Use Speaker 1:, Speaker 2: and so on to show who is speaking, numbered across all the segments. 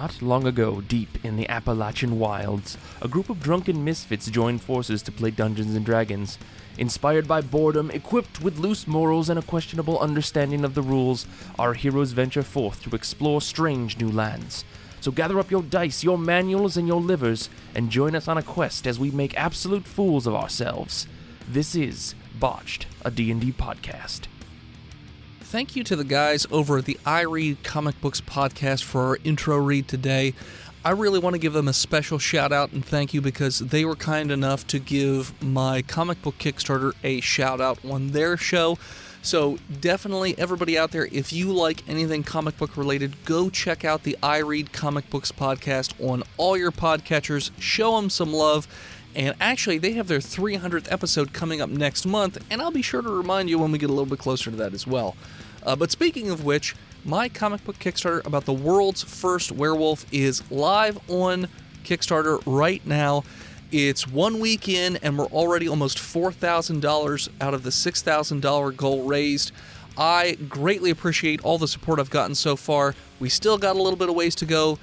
Speaker 1: Not long ago, deep in the Appalachian wilds, a group of drunken misfits joined forces to play Dungeons & Dragons. Inspired by boredom, equipped with loose morals and a questionable understanding of the rules, our heroes venture forth to explore strange new lands. So gather up your dice, your manuals, and your livers, and join us on a quest as we make absolute fools of ourselves. This is Botched, a D&D podcast.
Speaker 2: Thank you to the guys over at the I Read Comic Books podcast for our intro read today. I really want to give them a special shout out and thank you because they were kind enough to give my comic book Kickstarter a shout out on their show. So definitely everybody out there, if you like anything comic book related, go check out the I Read Comic Books podcast on all your podcatchers. Show them some love. And actually, they have their 300th episode coming up next month, and I'll be sure to remind you when we get a little bit closer to that as well. But speaking of which, my comic book Kickstarter about the world's first werewolf is live on Kickstarter right now. It's 1 week in, and we're already almost $4,000 out of the $6,000 goal raised. I greatly appreciate all the support I've gotten so far. We still got a little bit of ways to go.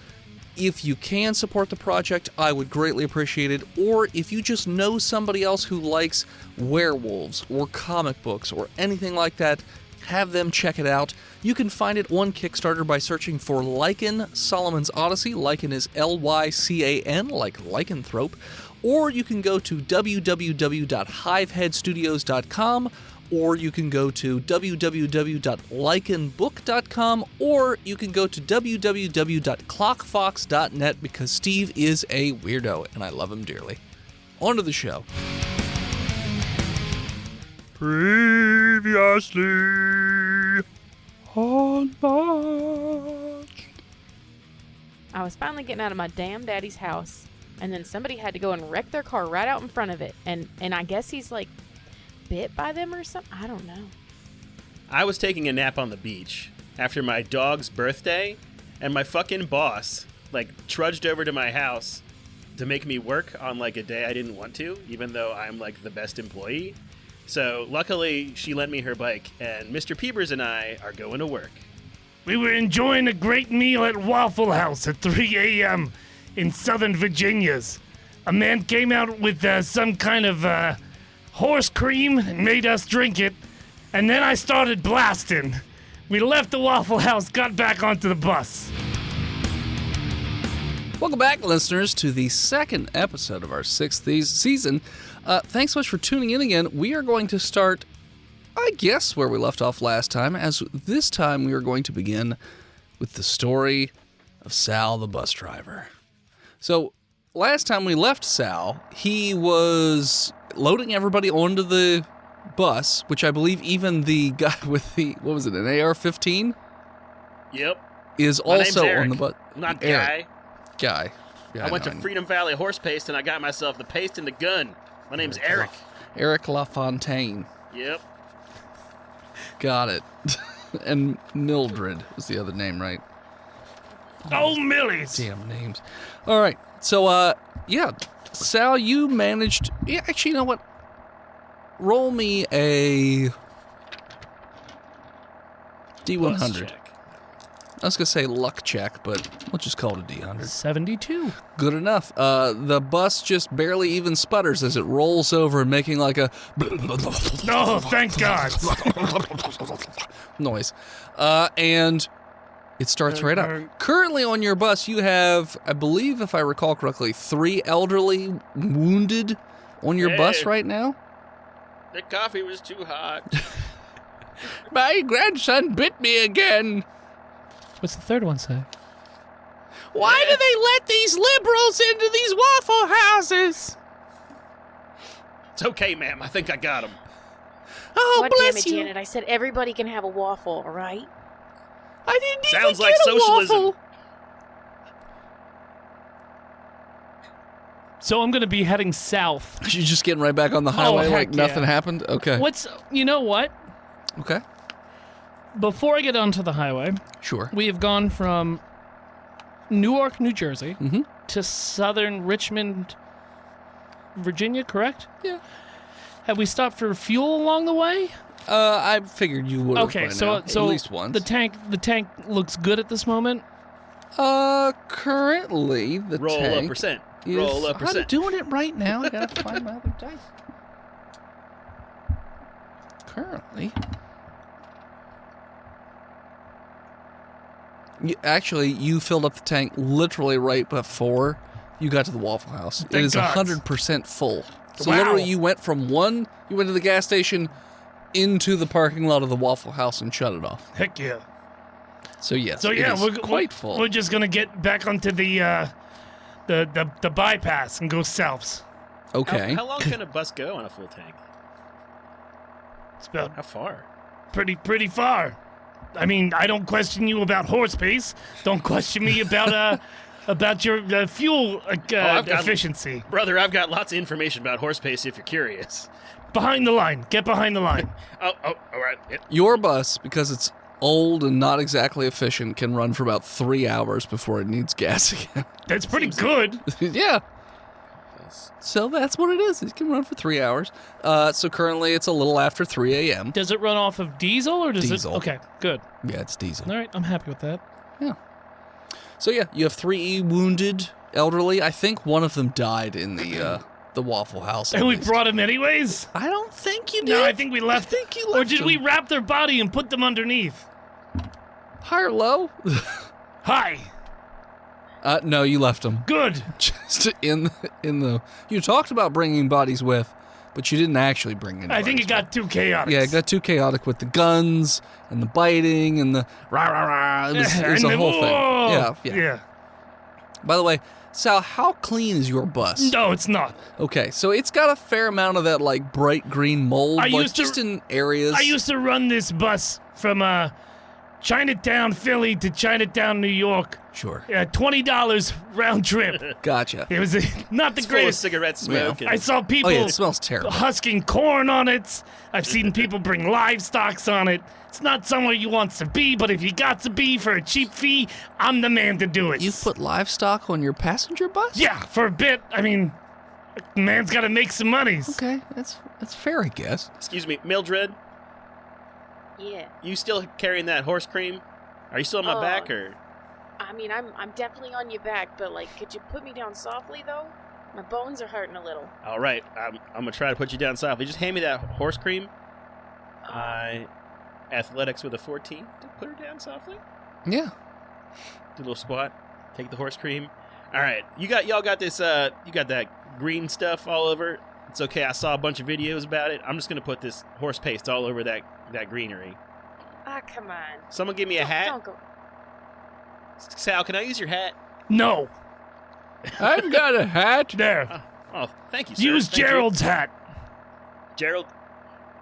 Speaker 2: If you can support the project, I would greatly appreciate it. Or if you just know somebody else who likes werewolves or comic books or anything like that, have them check it out. You can find it on Kickstarter by searching for Lycan Solomon's Odyssey. Lycan is Lycan, like lycanthrope. Or you can go to www.hiveheadstudios.com, or you can go to www.lycanbook.com, or you can go to www.clockfox.net because Steve is a weirdo and I love him dearly. On to the show.
Speaker 3: Previously on Botched.
Speaker 4: I was finally getting out of my damn daddy's house, and then somebody had to go and wreck their car right out in front of it, and I guess he's like bit by them or something. I don't know.
Speaker 5: I was taking a nap on the beach after my dog's birthday, and my fucking boss trudged over to my house to make me work on a day I didn't want to, even though I'm the best employee. So luckily she lent me her bike, and Mr. Peebers and I are going to work.
Speaker 3: We were enjoying a great meal at Waffle House at 3 a.m. in Southern Virginia's. A man came out with some kind of horse cream and made us drink it, and then I started blasting. We left the Waffle House, got back onto the bus.
Speaker 2: Welcome back, listeners, to the second episode of our sixth season. Thanks so much for tuning in again. We are going to start, I guess, where we left off last time, as this time we are going to begin with the story of Sal the bus driver. So, last time we left Sal, he was loading everybody onto the bus, which I believe even the guy with the, what was it, an AR-15?
Speaker 5: Yep.
Speaker 2: Is
Speaker 5: My
Speaker 2: also
Speaker 5: name's Eric.
Speaker 2: on the bus.
Speaker 5: Not
Speaker 2: Eric.
Speaker 5: Guy.
Speaker 2: Yeah,
Speaker 5: I went to Freedom Valley Horse Paste, and I got myself the paste and the gun. My name's Eric.
Speaker 2: Eric LaFontaine.
Speaker 5: Yep.
Speaker 2: Got it. And Mildred was the other name, right?
Speaker 3: Oh, Millies!
Speaker 2: Damn names. All right. So, yeah. Sal, you managed... Yeah, actually, you know what? Roll me a D100. I was going to say luck check, but we'll just call it a D100.
Speaker 3: 72.
Speaker 2: Good enough. The bus just barely even sputters as it rolls over, making like a...
Speaker 3: Oh, thank God.
Speaker 2: noise. And it starts right up. Currently on your bus, you have, I believe, if I recall correctly, 3 elderly wounded on your bus right now.
Speaker 5: The coffee was too hot.
Speaker 2: My grandson bit me again.
Speaker 3: What's the third one say?
Speaker 2: Why do they let these liberals into these Waffle Houses?
Speaker 5: It's okay, ma'am. I think I got him.
Speaker 2: Oh,
Speaker 4: God
Speaker 2: bless
Speaker 4: damn it,
Speaker 2: you.
Speaker 4: Janet. I said everybody can have a waffle, all right?
Speaker 2: I didn't
Speaker 5: Sounds
Speaker 2: even
Speaker 5: like
Speaker 2: get a
Speaker 5: socialism.
Speaker 2: waffle.
Speaker 3: So I'm going to be heading south.
Speaker 2: You're just getting right back on the highway like
Speaker 3: heck
Speaker 2: nothing
Speaker 3: yeah.
Speaker 2: happened? Okay.
Speaker 3: You know what?
Speaker 2: Okay.
Speaker 3: Before I get onto the highway,
Speaker 2: Sure.
Speaker 3: we have gone from Newark, New Jersey
Speaker 2: Mm-hmm.
Speaker 3: to southern Richmond, Virginia, correct?
Speaker 2: Yeah.
Speaker 3: Have we stopped for fuel along the way?
Speaker 2: I figured you would have
Speaker 3: Okay,
Speaker 2: by
Speaker 3: so
Speaker 2: now.
Speaker 3: at
Speaker 2: At least once.
Speaker 3: The tank looks good at this moment.
Speaker 2: Currently the
Speaker 5: Roll
Speaker 2: tank
Speaker 5: a percent.
Speaker 2: is...
Speaker 5: Roll a
Speaker 2: I'm
Speaker 5: percent.
Speaker 2: doing it right now. I gotta find my other dice. Currently... You filled up the tank literally right before you got to the Waffle House. It is
Speaker 3: God.
Speaker 2: 100% full. So
Speaker 3: Wow.
Speaker 2: literally you went to the gas station into the parking lot of the Waffle House and shut it off.
Speaker 3: Heck yeah.
Speaker 2: So yes,
Speaker 3: So yeah,
Speaker 2: it is
Speaker 3: we're
Speaker 2: quite full.
Speaker 3: We're just gonna get back onto the bypass and go south.
Speaker 2: Okay.
Speaker 5: How long can a bus go on a full tank?
Speaker 3: It's about
Speaker 5: How far?
Speaker 3: pretty far. I mean, I don't question you about horse pace. Don't question me about your fuel
Speaker 5: I've got-
Speaker 3: efficiency.
Speaker 5: Brother, I've got lots of information about horse pace if you're curious.
Speaker 3: Behind the line. Get behind the line.
Speaker 5: Oh, all right.
Speaker 2: Your bus, because it's old and not exactly efficient, can run for about 3 hours before it needs gas again.
Speaker 3: That's pretty good.
Speaker 2: Yeah. So that's what it is. It can run for 3 hours. So currently it's a little after 3 a.m.
Speaker 3: Does it run off of diesel or does
Speaker 2: Diesel.
Speaker 3: it? Okay, good.
Speaker 2: Yeah, it's diesel.
Speaker 3: All right, I'm happy with that.
Speaker 2: Yeah. So yeah, you have 3 wounded elderly. I think one of them died in the Waffle House. at
Speaker 3: And we
Speaker 2: least.
Speaker 3: brought him anyways?
Speaker 2: I don't think you did.
Speaker 3: No, I think we left.
Speaker 2: think you
Speaker 3: Or
Speaker 2: left
Speaker 3: did
Speaker 2: him.
Speaker 3: we wrap their body and put them underneath?
Speaker 2: High or low?
Speaker 3: Hi.
Speaker 2: No, you left them.
Speaker 3: Good.
Speaker 2: Just in the. You talked about bringing bodies with, but you didn't actually bring any.
Speaker 3: I think
Speaker 2: bodies
Speaker 3: it got too chaotic.
Speaker 2: Yeah, it got too chaotic with the guns and the biting and the rah rah rah. It was
Speaker 3: And
Speaker 2: a
Speaker 3: the-
Speaker 2: whole thing.
Speaker 3: whoa.
Speaker 2: Yeah. By the way, Sal, how clean is your bus?
Speaker 3: No, it's not.
Speaker 2: Okay, so it's got a fair amount of that like bright green mold,
Speaker 3: I
Speaker 2: like
Speaker 3: used to-
Speaker 2: just in areas.
Speaker 3: I used to run this bus from Chinatown, Philly to Chinatown, New York.
Speaker 2: Sure.
Speaker 3: $20 round trip.
Speaker 2: Gotcha.
Speaker 3: It was not the
Speaker 5: It's full of
Speaker 3: greatest.
Speaker 5: cigarette smoke.
Speaker 2: Yeah.
Speaker 5: And
Speaker 3: I saw people
Speaker 2: Oh yeah, it smells terrible.
Speaker 3: husking corn on it. I've seen people bring livestock on it. It's not somewhere you want to be, but if you got to be for a cheap fee, I'm the man to do it.
Speaker 2: You put livestock on your passenger bus?
Speaker 3: Yeah, for a bit. I mean, man's got to make some monies.
Speaker 2: Okay, that's fair, I guess.
Speaker 5: Excuse me, Mildred,
Speaker 4: Yeah.
Speaker 5: you still carrying that horse cream? Are you still on my
Speaker 4: Oh.
Speaker 5: back, or?
Speaker 4: I mean, I'm definitely on your back, but like, could you put me down softly though? My bones are hurting a little.
Speaker 5: All right, I'm gonna try to put you down softly. Just hand me that horse cream. Athletics with a 14 to put her down softly.
Speaker 2: Yeah.
Speaker 5: Do a little squat. Take the horse cream. All right, y'all got this. You got that green stuff all over. It's okay. I saw a bunch of videos about it. I'm just gonna put this horse paste all over that greenery.
Speaker 4: Ah, come on.
Speaker 5: Someone give me a hat.
Speaker 4: Don't go.
Speaker 5: Sal, can I use your hat?
Speaker 3: No.
Speaker 2: I've got a hat.
Speaker 3: There.
Speaker 5: Oh, thank you, sir.
Speaker 3: Use
Speaker 5: Thank you.
Speaker 3: Gerald's hat.
Speaker 5: Gerald.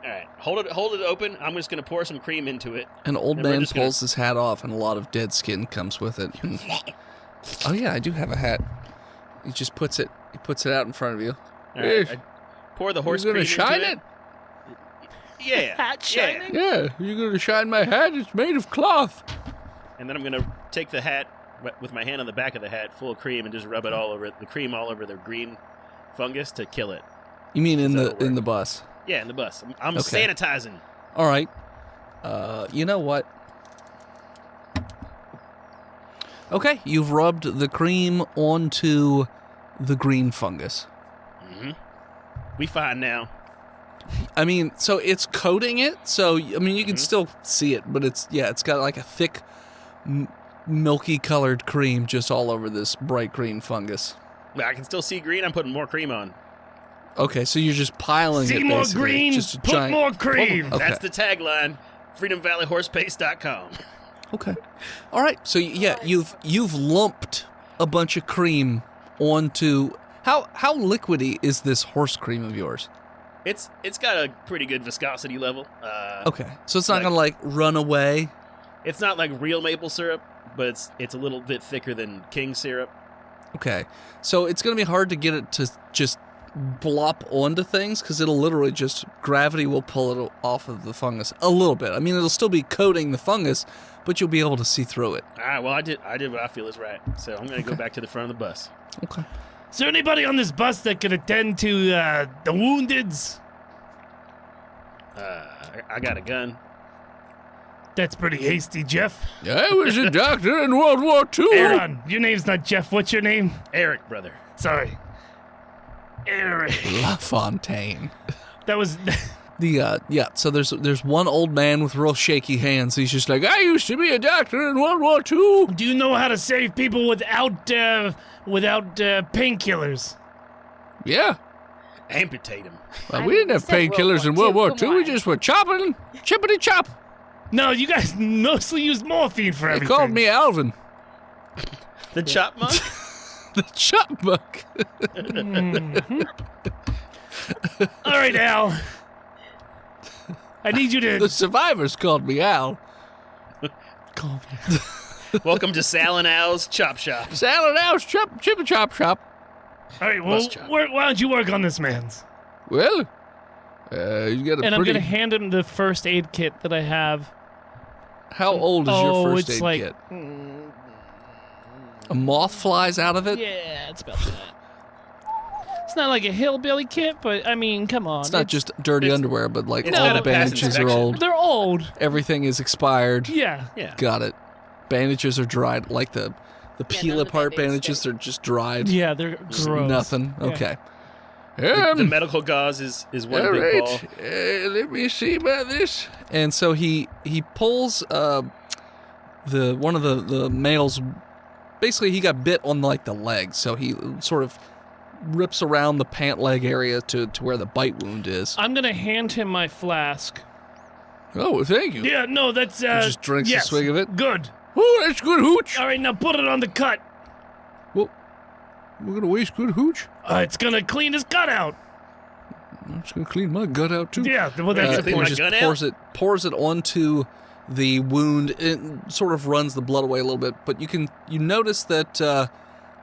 Speaker 5: All right, hold it open. I'm just gonna pour some cream into it.
Speaker 2: An old
Speaker 5: And we're
Speaker 2: man
Speaker 5: just gonna-
Speaker 2: pulls his hat off, and a lot of dead skin comes with it. Oh yeah, I do have a hat. He just puts it out in front of you.
Speaker 5: All right, I pour the horse
Speaker 2: You're
Speaker 5: cream
Speaker 2: gonna shine
Speaker 5: into
Speaker 2: it?
Speaker 5: Yeah.
Speaker 3: Hat shining?
Speaker 2: Yeah, you're gonna shine my hat. It's made of cloth.
Speaker 5: And then I'm gonna take the hat with my hand on the back of the hat, full of cream, and just rub it all over the cream all over the green fungus to kill it.
Speaker 2: You mean in
Speaker 5: That'll
Speaker 2: the
Speaker 5: work.
Speaker 2: bus?
Speaker 5: Yeah, in the bus. I'm
Speaker 2: Okay.
Speaker 5: sanitizing.
Speaker 2: All right. You know what? Okay, you've rubbed the cream onto the green fungus.
Speaker 5: Mm-hmm. We fine now.
Speaker 2: I mean, so it's coating it. So I mean, you can still see it, but it's got like a thick, milky colored cream just all over this bright green fungus.
Speaker 5: I can still see green. I'm putting more cream on.
Speaker 2: Okay, so you're just piling
Speaker 3: See
Speaker 2: it.
Speaker 3: more
Speaker 2: basically.
Speaker 3: green,
Speaker 2: Just a
Speaker 3: put
Speaker 2: giant-
Speaker 3: more cream.
Speaker 2: Okay.
Speaker 5: That's the tagline. FreedomValleyHorsePaste.com.
Speaker 2: Okay. All right. So yeah, you've lumped a bunch of cream onto how liquidy is this horse cream of yours?
Speaker 5: It's got a pretty good viscosity level.
Speaker 2: Okay. So it's not
Speaker 5: Like-
Speaker 2: gonna like run away.
Speaker 5: It's not like real maple syrup, but it's a little bit thicker than king syrup.
Speaker 2: Okay. So it's gonna be hard to get it to just blop onto things because it'll literally just gravity will pull it off of the fungus a little bit. I mean, it'll still be coating the fungus, but you'll be able to see through it.
Speaker 5: All right, well, I did what I feel is right. So I'm going to go back to the front of the bus.
Speaker 2: Okay.
Speaker 3: Is there anybody on this bus that could attend to the woundeds?
Speaker 5: I got a gun.
Speaker 3: That's pretty hasty, Jeff.
Speaker 2: I was a doctor in World War II.
Speaker 3: Aaron, your name's not Jeff. What's your name?
Speaker 5: Eric, brother.
Speaker 3: Sorry. Eric.
Speaker 2: LaFontaine.
Speaker 3: That was...
Speaker 2: So there's one old man with real shaky hands. He's just like, I used to be a doctor in World War II.
Speaker 3: Do you know how to save people without painkillers?
Speaker 2: Yeah.
Speaker 5: Amputate him.
Speaker 2: Well,
Speaker 4: I
Speaker 2: we didn't have
Speaker 4: said
Speaker 2: painkillers in World War II.
Speaker 4: Come
Speaker 2: We
Speaker 4: on.
Speaker 2: just were chopping, chippity chop.
Speaker 3: No, you guys mostly use morphine for
Speaker 2: They
Speaker 3: everything.
Speaker 2: called me Alvin.
Speaker 5: The chop monk?
Speaker 2: The chop buck.
Speaker 3: All right, Al. I need you
Speaker 2: The
Speaker 3: to...
Speaker 2: survivors called me Al.
Speaker 5: Welcome to Sal and Al's Chop Shop.
Speaker 2: Salad Al's chippy chop shop.
Speaker 3: All right, well,
Speaker 5: Bus chop.
Speaker 3: why don't you work on this man's?
Speaker 2: Well, you got a
Speaker 6: And I'm
Speaker 2: pretty...
Speaker 6: gonna hand him the first aid kit that I have.
Speaker 2: How old is your first
Speaker 6: it's
Speaker 2: aid
Speaker 6: like,
Speaker 2: kit? A moth flies out of it?
Speaker 6: Yeah, it's about that. It's not like a hillbilly kit, but I mean, come on.
Speaker 2: It's not just dirty underwear, but like
Speaker 5: it's
Speaker 2: all
Speaker 5: got
Speaker 2: the
Speaker 5: a pass
Speaker 2: bandages are
Speaker 5: inspection.
Speaker 2: old.
Speaker 6: They're old.
Speaker 2: Everything is expired.
Speaker 6: Yeah.
Speaker 5: Yeah.
Speaker 2: Got it. Bandages are dried. Like the peel
Speaker 4: none of the
Speaker 2: apart
Speaker 4: Band-Aids
Speaker 2: bandages,
Speaker 4: stay.
Speaker 2: they're just dried.
Speaker 6: Yeah, they're
Speaker 2: Just
Speaker 6: gross.
Speaker 2: nothing.
Speaker 6: Yeah.
Speaker 2: Okay.
Speaker 5: The medical gauze is one
Speaker 2: all
Speaker 5: big
Speaker 2: right.
Speaker 5: ball.
Speaker 2: Let me see about this. And so he pulls one of the males. Basically, he got bit on like the leg, so he sort of rips around the pant leg area to where the bite wound is.
Speaker 6: I'm gonna hand him my flask.
Speaker 2: Oh, thank you.
Speaker 3: Yeah, no, that's...
Speaker 2: He just drinks
Speaker 3: yes,
Speaker 2: a swig of it.
Speaker 3: Good.
Speaker 2: Oh, that's good hooch.
Speaker 3: All right, now put it on the cut.
Speaker 2: Well, we're gonna waste good hooch.
Speaker 3: It's gonna clean his gut out.
Speaker 2: I'm just gonna clean my gut out too.
Speaker 3: Yeah, well, that's the
Speaker 5: clean
Speaker 2: he
Speaker 5: my
Speaker 3: point.
Speaker 2: just
Speaker 5: gun out?
Speaker 2: pours it onto the wound. It sort of runs the blood away a little bit, but you notice that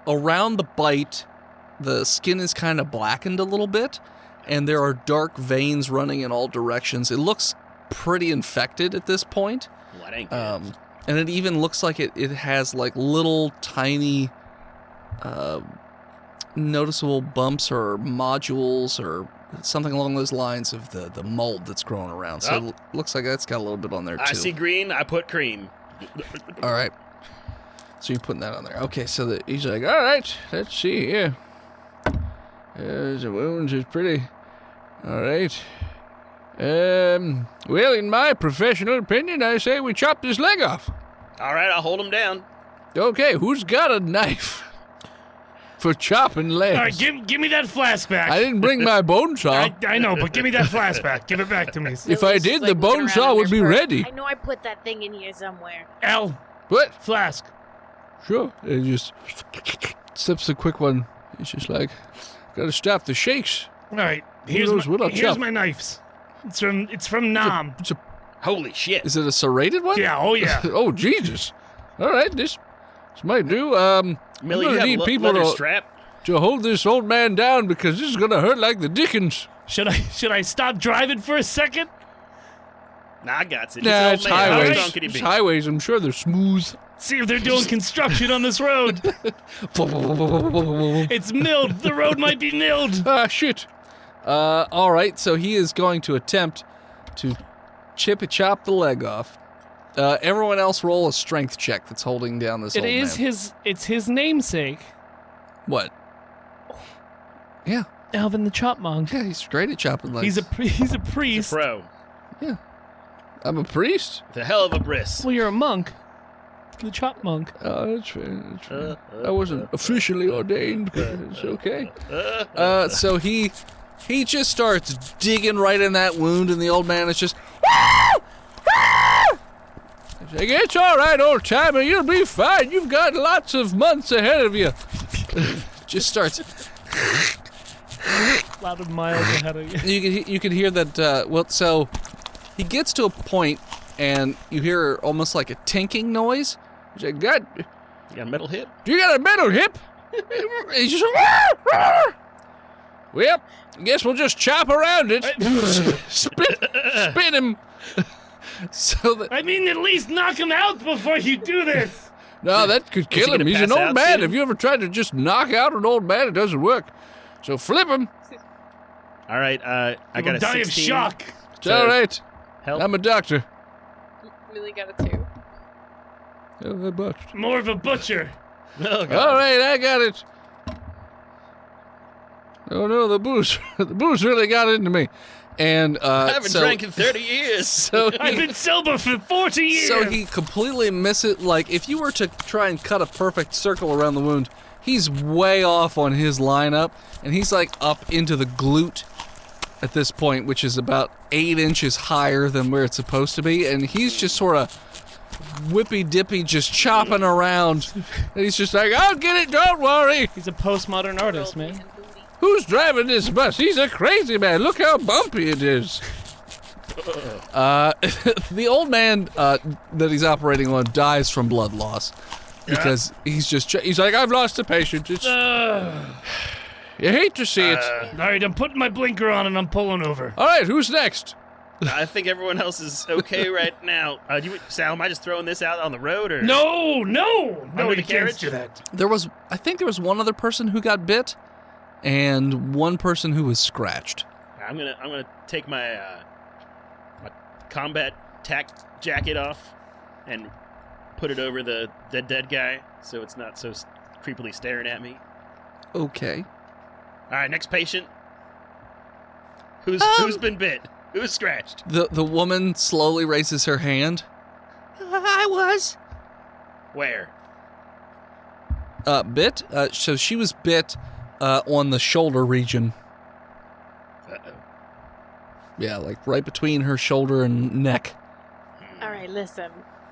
Speaker 2: around the bite, the skin is kind of blackened a little bit, and there are dark veins running in all directions. It looks pretty infected at this point,
Speaker 5: Well, that ain't good.
Speaker 2: and it even looks like it has like little tiny noticeable bumps or modules or something along those lines of the mold that's growing around. So
Speaker 5: Oh.
Speaker 2: it looks like that's got a little bit on there too.
Speaker 5: I see green, I put cream.
Speaker 2: All right. So you're putting that on there. Okay, so he's like, all right, let's see here. The wounds is pretty. All right. Well, in my professional opinion, I say we chop this leg off.
Speaker 5: All right, I'll hold him down.
Speaker 2: Okay, who's got a knife for chopping legs?
Speaker 3: All right, give me that flask back.
Speaker 2: I didn't bring my bone saw.
Speaker 3: I know, but give me that flask back. Give it back to me.
Speaker 2: If I
Speaker 4: Lily's
Speaker 2: did,
Speaker 4: just,
Speaker 2: the
Speaker 4: like,
Speaker 2: bone
Speaker 4: looking
Speaker 2: saw
Speaker 4: around in
Speaker 2: would
Speaker 4: her
Speaker 2: be
Speaker 4: purse.
Speaker 2: ready.
Speaker 4: I know I put that thing in here somewhere.
Speaker 3: Al,
Speaker 2: What?
Speaker 3: flask.
Speaker 2: Sure. It just sips a quick one. He's just like, gotta stop the shakes.
Speaker 3: All right, here's
Speaker 2: knows what I'll
Speaker 3: here's
Speaker 2: chop?
Speaker 3: my knives. It's from Nam.
Speaker 5: Holy shit.
Speaker 2: Is it a serrated one?
Speaker 3: Yeah, oh yeah.
Speaker 2: Oh, Jesus. All right, this might do. I'm
Speaker 5: Millie,
Speaker 2: gonna
Speaker 5: you have
Speaker 2: need
Speaker 5: a
Speaker 2: people
Speaker 5: leather
Speaker 2: to,
Speaker 5: strap?
Speaker 2: to hold this old man down because this is gonna hurt like the dickens.
Speaker 3: Should I stop driving for a second?
Speaker 5: Nah, I got it.
Speaker 2: Nah, it's highways.
Speaker 5: How could he
Speaker 2: It's
Speaker 5: be?
Speaker 2: highways. I'm sure they're smooth.
Speaker 3: See if they're doing construction on this road. It's milled. The road might be milled.
Speaker 2: Ah, shit. All right, so he is going to attempt to chop the leg off. Everyone else roll a strength check that's holding down this
Speaker 6: It
Speaker 2: old
Speaker 6: is
Speaker 2: man.
Speaker 6: it's his namesake,
Speaker 2: What? Yeah.
Speaker 6: Alvin the Chop Monk.
Speaker 2: Yeah, he's great at chopping legs.
Speaker 6: He's a priest.
Speaker 5: Pro.
Speaker 2: I'm a priest?
Speaker 5: The hell of a bris.
Speaker 6: Well, you're a monk. The Chop Monk.
Speaker 2: Oh, that's fair. That's fair. I wasn't officially ordained, but it's okay. So he just starts digging right in that wound, and the old man is just. He's like, it's all right, old timer. You'll be fine. You've got lots of months ahead of you. Just starts.
Speaker 6: Loud and miles ahead of you.
Speaker 2: You can hear that. Well, so he gets to a point, and you hear almost like a tinking noise. He's like, God.
Speaker 5: You got a metal hip?
Speaker 2: You got a metal hip? He's just. Well, I guess we'll just chop around it. Spin him. So that.
Speaker 3: I mean, at least knock him out before you do this.
Speaker 2: No, that could kill
Speaker 5: he
Speaker 2: him.
Speaker 5: gonna
Speaker 2: He's an
Speaker 5: pass
Speaker 2: old
Speaker 5: out
Speaker 2: man.
Speaker 5: soon?
Speaker 2: Have you ever tried to just knock out an old man? It doesn't work. So flip him.
Speaker 5: All right, I got
Speaker 3: He'll
Speaker 5: a
Speaker 3: die of
Speaker 5: 16.
Speaker 3: shock.
Speaker 2: It's all right.
Speaker 5: Help.
Speaker 2: I'm a doctor.
Speaker 4: Millie got a 2.
Speaker 2: Oh, botched.
Speaker 3: More of a butcher.
Speaker 5: Oh, God.
Speaker 2: All right, I got it. Oh no, the booze really got into me. And
Speaker 5: I haven't drank in 30 years.
Speaker 2: So
Speaker 3: I've been sober for 40 years.
Speaker 2: So he completely misses it. Like, if you were to try and cut a perfect circle around the wound, he's way off on his lineup, and he's like up into the glute at this point, which is about 8 inches higher than where it's supposed to be, and he's just sort of whippy-dippy just chopping around. And he's just like, I'll get it, don't worry.
Speaker 6: He's a postmodern artist, man.
Speaker 2: Who's driving this bus? He's a crazy man. Look how bumpy it is. The old man that he's operating on dies from blood loss because he's like, I've lost a patient. It's, you hate to see it.
Speaker 3: All right, I'm putting my blinker on and I'm pulling over.
Speaker 2: All right, who's next?
Speaker 5: I think everyone else is okay right now. Sal, am I just throwing this out on the road? Or
Speaker 3: No,
Speaker 5: Under the
Speaker 3: you can't
Speaker 5: carriage?
Speaker 3: do that.
Speaker 2: I think there was one other person who got bit, and one person who was scratched.
Speaker 5: I'm gonna take my my combat tack jacket off and put it over the dead guy, so it's not so creepily staring at me.
Speaker 2: Okay.
Speaker 5: All right, next patient. Who's been bit? Who's scratched?
Speaker 2: The woman slowly raises her hand. I was.
Speaker 5: Where?
Speaker 2: Bit? So she was bit on the shoulder region.
Speaker 5: Uh-oh.
Speaker 2: Yeah, like right between her shoulder and neck.
Speaker 4: All right, listen.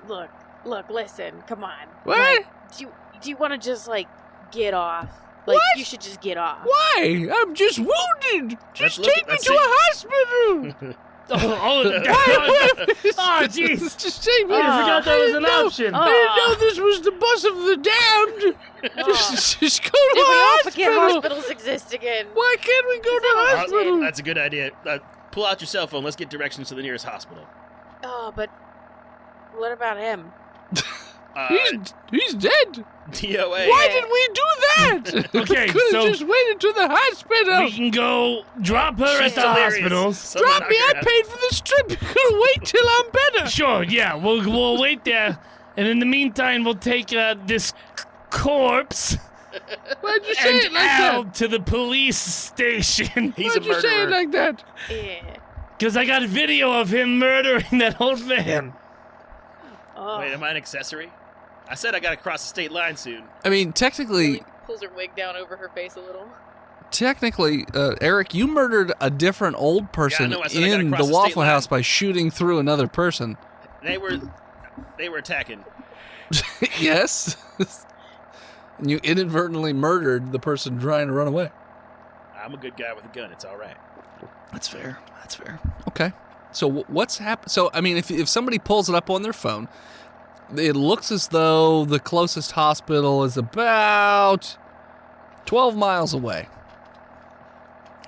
Speaker 4: Look, listen. Come on.
Speaker 2: What?
Speaker 4: Like, do you want to just, like, get off? Like,
Speaker 2: What?
Speaker 4: you should just get off.
Speaker 2: Why? I'm just wounded. Just
Speaker 5: Let's
Speaker 2: take me
Speaker 5: let's
Speaker 2: to a hospital.
Speaker 3: Oh, jeez.
Speaker 2: Just take me.
Speaker 3: I forgot that was an option.
Speaker 2: I didn't know this was the bus of the damned. Just go to
Speaker 4: Did we
Speaker 2: a
Speaker 4: all forget
Speaker 2: hospital.
Speaker 4: hospitals exist again?
Speaker 2: Why can't we go to a hospital?
Speaker 5: That's a good idea. Pull out your cell phone. Let's get directions to the nearest hospital.
Speaker 4: Oh, but what about him?
Speaker 2: He's dead.
Speaker 5: DOA.
Speaker 2: Why did we do that?
Speaker 3: Okay,
Speaker 2: Could
Speaker 3: so-
Speaker 2: have just waited to the hospital.
Speaker 3: We can go drop her
Speaker 5: She's
Speaker 3: at the
Speaker 5: delirious.
Speaker 3: hospital.
Speaker 5: Someone
Speaker 2: Drop
Speaker 5: knock
Speaker 2: me.
Speaker 5: her
Speaker 2: I
Speaker 5: out.
Speaker 2: paid for this trip. You could have waited till I'm better.
Speaker 3: Sure, yeah, we'll wait there, and in the meantime, we'll take this corpse
Speaker 2: Why'd you say
Speaker 3: and
Speaker 2: it like
Speaker 3: Al
Speaker 2: that?
Speaker 3: to the police station.
Speaker 5: He's
Speaker 2: Why'd
Speaker 5: a
Speaker 2: you say it
Speaker 5: murderer.
Speaker 2: like that?
Speaker 4: Yeah.
Speaker 3: Because I got a video of him murdering that old man.
Speaker 4: Oh.
Speaker 5: Wait, am I an accessory? I said I gotta cross the state line soon.
Speaker 2: I mean, technically,
Speaker 4: Millie pulls her wig down over her face a little.
Speaker 2: Eric, you murdered a different old person
Speaker 5: know, I said I gotta
Speaker 2: in the
Speaker 5: cross the state
Speaker 2: Waffle
Speaker 5: line.
Speaker 2: House by shooting through another person.
Speaker 5: They were attacking.
Speaker 2: Yes. And you inadvertently murdered the person trying to run away.
Speaker 5: I'm a good guy with a gun. It's all right.
Speaker 2: That's fair. That's fair. Okay. So what's happened? So, I mean, if somebody pulls it up on their phone, it looks as though the closest hospital is about 12 miles away.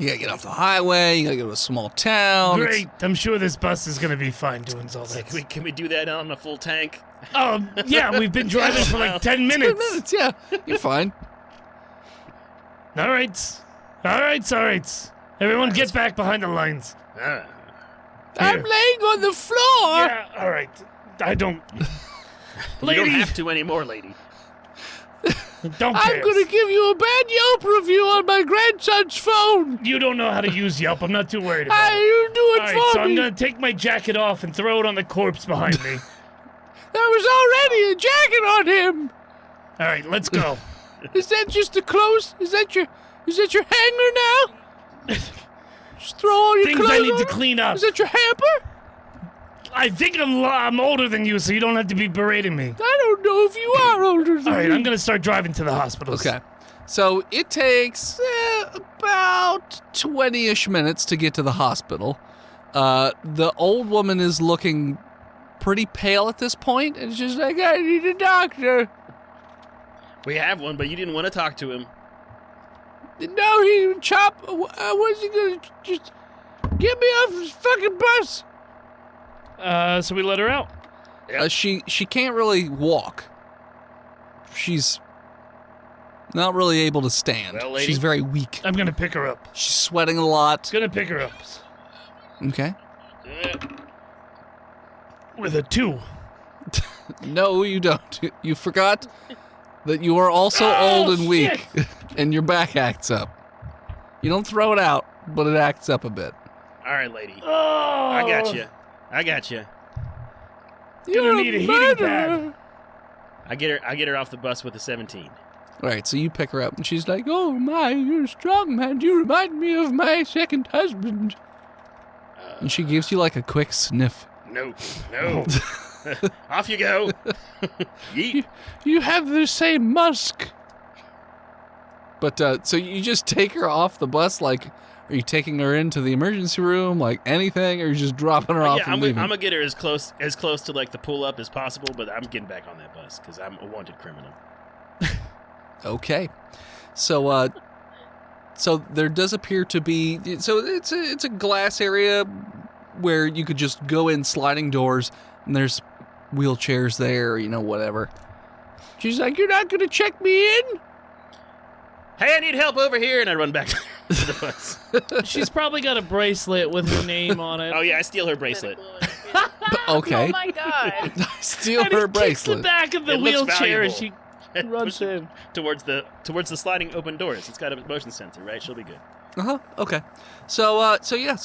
Speaker 2: You gotta get off the highway. You gotta go to a small town.
Speaker 3: Great, I'm sure this bus is gonna be fine doing all that.
Speaker 5: Can we do that on a full tank?
Speaker 3: Oh, yeah, we've been driving for like 10
Speaker 2: 10
Speaker 3: minutes.
Speaker 2: minutes, yeah. You're fine.
Speaker 3: All right. Everyone get back behind the lines.
Speaker 2: I'm
Speaker 3: Here.
Speaker 2: laying on the floor.
Speaker 3: Yeah, all right. I don't...
Speaker 5: You
Speaker 3: Lady,
Speaker 5: don't have to anymore, lady.
Speaker 3: don't
Speaker 2: I'm
Speaker 3: care.
Speaker 2: gonna give you a bad Yelp review on my grandson's phone.
Speaker 3: You don't know how to use Yelp. I'm not too worried about it.
Speaker 2: You do it
Speaker 3: All
Speaker 2: for
Speaker 3: right, so I'm
Speaker 2: me.
Speaker 3: going to take my jacket off and throw it on the corpse behind me.
Speaker 2: There was already a jacket on him.
Speaker 3: All right, let's go.
Speaker 2: Is that just a close? Is that your hanger now? Just throw all your
Speaker 3: Things
Speaker 2: clothes
Speaker 3: I need
Speaker 2: on
Speaker 3: to
Speaker 2: it?
Speaker 3: clean up.
Speaker 2: Is that your hamper?
Speaker 3: I think I'm older than you, so you don't have to be berating me.
Speaker 2: I don't know if you are older than
Speaker 3: All right,
Speaker 2: me.
Speaker 3: I'm going to start driving to the hospitals.
Speaker 2: Okay. So it takes about 20-ish minutes to get to the hospital. The old woman is looking pretty pale at this point, and she's like, I need a doctor.
Speaker 5: We have one, but you didn't want to talk to him.
Speaker 2: No, he chop. What's he gonna just get me off this fucking bus?
Speaker 6: So we let her out.
Speaker 2: She can't really walk. She's not really able to stand.
Speaker 5: Well, lady.
Speaker 2: She's very weak.
Speaker 3: I'm going to pick her up.
Speaker 2: She's sweating a lot.
Speaker 3: Going to pick her up.
Speaker 2: Okay.
Speaker 3: With a 2.
Speaker 2: No, you don't. You forgot that you are also old and weak, and your back acts up. You don't throw it out, but it acts up a bit.
Speaker 5: All right, lady.
Speaker 3: Oh,
Speaker 5: I got you. I got you.
Speaker 3: Gonna need a heating pad.
Speaker 5: I get her off the bus with a 17.
Speaker 2: All right, so you pick her up, and she's like, "Oh my, you're strong, man. You remind me of my second husband." And she gives you like a quick sniff.
Speaker 5: No. Off you go. Yeet.
Speaker 2: You have the same musk. But so you just take her off the bus, like, are you taking her into the emergency room, like anything, or you just dropping her off
Speaker 5: Yeah,
Speaker 2: and
Speaker 5: I'm
Speaker 2: leaving?
Speaker 5: gonna get her as close to like the pull up as possible, but I'm getting back on that bus because I'm a wanted criminal.
Speaker 2: Okay, so there does appear to be, so it's a glass area where you could just go in sliding doors, and there's wheelchairs there, whatever. She's like, "You're not gonna check me in?"
Speaker 5: Hey, I need help over here, and I run back to the bus.
Speaker 6: She's probably got a bracelet with her name on it.
Speaker 5: Oh yeah, I steal her bracelet.
Speaker 2: Okay.
Speaker 4: Oh my god.
Speaker 2: Steal
Speaker 6: And
Speaker 2: her
Speaker 6: he kicks the
Speaker 2: bracelet.
Speaker 6: back of the
Speaker 5: It looks
Speaker 6: wheelchair as
Speaker 5: valuable.
Speaker 6: she runs in.
Speaker 5: towards the sliding open doors. It's got a motion sensor, right? She'll be good.
Speaker 2: Okay. So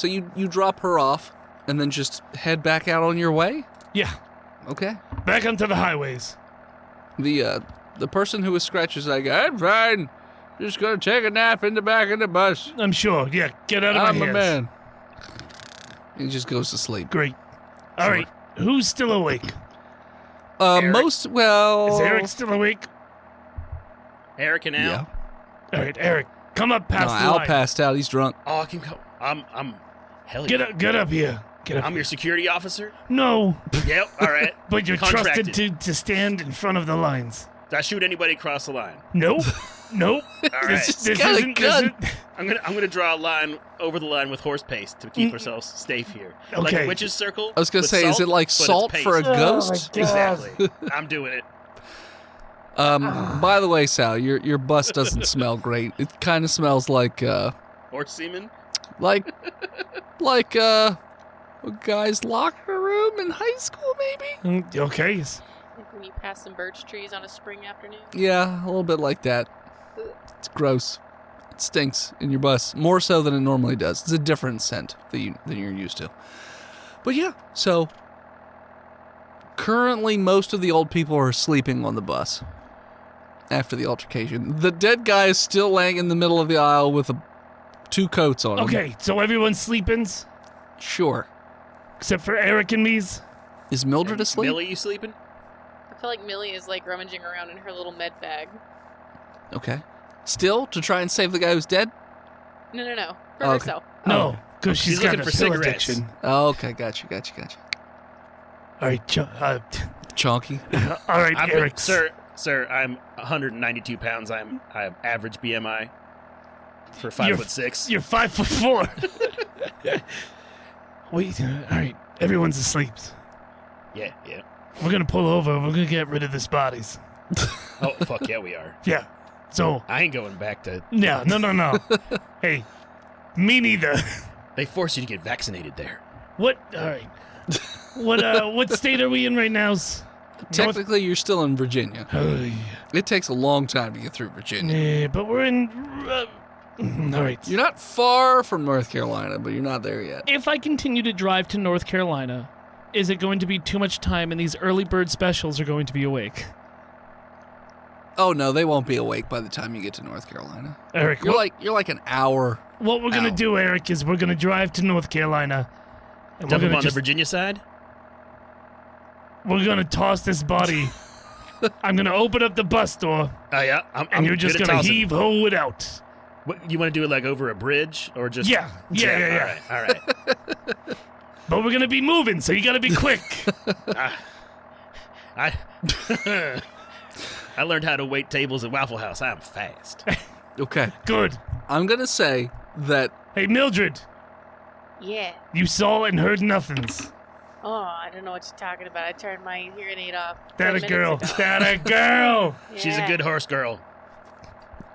Speaker 2: you drop her off, and then just head back out on your way.
Speaker 3: Yeah,
Speaker 2: Okay.
Speaker 3: back onto the highways.
Speaker 2: The person who was scratched is like, "I'm fine. Just gonna take a nap in the back of the bus.
Speaker 3: I'm sure. Yeah, get out of
Speaker 2: I'm
Speaker 3: my
Speaker 2: a
Speaker 3: hands.
Speaker 2: man." He just goes to sleep.
Speaker 3: Great. All right, who's still awake?
Speaker 5: Eric.
Speaker 3: Is Eric still awake?
Speaker 5: Eric and Al.
Speaker 2: Yeah.
Speaker 3: All right, Eric, come up
Speaker 2: No,
Speaker 3: past the
Speaker 2: Al
Speaker 3: line.
Speaker 2: passed out. He's drunk.
Speaker 5: Oh, I can go. I'm hell yeah.
Speaker 3: Get up here. Get up.
Speaker 5: I'm your security officer.
Speaker 3: No,
Speaker 5: Yep. All right.
Speaker 3: but you're
Speaker 5: Contracted.
Speaker 3: trusted to stand in front of the lines.
Speaker 5: Did I shoot anybody across the line?
Speaker 3: Nope. Nope.
Speaker 5: All right.
Speaker 3: This
Speaker 2: got a
Speaker 3: isn't.
Speaker 2: gun.
Speaker 5: I'm gonna draw a line over the line with horse paste to keep ourselves safe here. Like
Speaker 3: Okay.
Speaker 5: a witch's circle.
Speaker 2: I was gonna
Speaker 5: with
Speaker 2: say, is
Speaker 5: salt,
Speaker 2: it like
Speaker 5: but it's
Speaker 2: salt for a
Speaker 5: paste.
Speaker 2: ghost?
Speaker 5: Exactly. I'm doing it.
Speaker 2: By the way, Sal, your bus doesn't smell great. It kind of smells like
Speaker 5: Horse semen.
Speaker 2: like a guy's locker room in high school, maybe.
Speaker 3: Okay.
Speaker 4: Like when you pass some birch trees on a spring afternoon.
Speaker 2: Yeah, a little bit like that. It's gross. It stinks in your bus more so than it normally does. It's a different scent than you're used to. But yeah, so currently most of the old people are sleeping on the bus after the altercation. The dead guy is still laying in the middle of the aisle with two coats on him.
Speaker 3: Okay, so everyone's sleeping
Speaker 2: Sure.
Speaker 3: except for Eric and me's.
Speaker 2: Is Mildred asleep?
Speaker 5: Millie, you sleeping?
Speaker 4: I feel like Millie is like rummaging around in her little med bag.
Speaker 2: Okay. Still to try and save the guy who's dead?
Speaker 4: No. For
Speaker 2: Okay.
Speaker 4: herself.
Speaker 3: No, because
Speaker 5: She's
Speaker 3: she's got
Speaker 5: looking
Speaker 3: a
Speaker 5: for
Speaker 3: pill
Speaker 5: cigarettes.
Speaker 3: addiction.
Speaker 2: Oh, okay, gotcha.
Speaker 3: All right,
Speaker 2: Chonky.
Speaker 3: all right,
Speaker 5: I'm,
Speaker 3: Eric.
Speaker 5: sir, I'm 192 pounds. I have average BMI for 5'6".
Speaker 3: You're 5'4". Wait, all right, everyone's asleep.
Speaker 5: Yeah.
Speaker 3: We're gonna pull over. We're gonna get rid of these bodies.
Speaker 5: Oh fuck yeah, we are.
Speaker 3: Yeah. So
Speaker 5: I ain't going back to.
Speaker 3: yeah, no. Hey, me neither.
Speaker 5: They force you to get vaccinated there.
Speaker 3: What? All right. What state are we in right now?
Speaker 2: Technically, you're still in Virginia.
Speaker 3: Oh, yeah.
Speaker 2: It takes a long time to get through Virginia.
Speaker 3: Yeah, but we're in. All right.
Speaker 2: You're not far from North Carolina, but you're not there yet.
Speaker 6: If I continue to drive to North Carolina, is it going to be too much time and these early bird specials are going to be awake?
Speaker 2: Oh no, they won't be awake by the time you get to North Carolina.
Speaker 3: Eric,
Speaker 2: You're like an hour.
Speaker 3: what we're gonna
Speaker 2: Ow.
Speaker 3: do, Eric, is we're gonna drive to North Carolina, and
Speaker 5: Dump
Speaker 3: we're
Speaker 5: him
Speaker 3: gonna
Speaker 5: on the Virginia side.
Speaker 3: we're gonna toss this body. I'm gonna open up the bus door,
Speaker 5: Oh yeah,
Speaker 3: and you're just gonna heave ho it out.
Speaker 5: What, you want to do it like over a bridge or just?
Speaker 3: Yeah.
Speaker 5: All right.
Speaker 3: But we're gonna be moving, so you gotta be quick.
Speaker 5: I I learned how to wait tables at Waffle House. I'm fast.
Speaker 2: Okay.
Speaker 3: Good.
Speaker 2: I'm gonna say that
Speaker 3: Hey, Mildred,
Speaker 4: Yeah.
Speaker 3: you saw and heard nothings.
Speaker 4: Oh, I don't know what you're talking about. I turned my hearing aid off.
Speaker 3: That
Speaker 4: 10
Speaker 3: a
Speaker 4: minutes
Speaker 3: girl.
Speaker 4: ago.
Speaker 3: That a girl.
Speaker 5: She's a
Speaker 4: Yeah.
Speaker 5: good horse girl.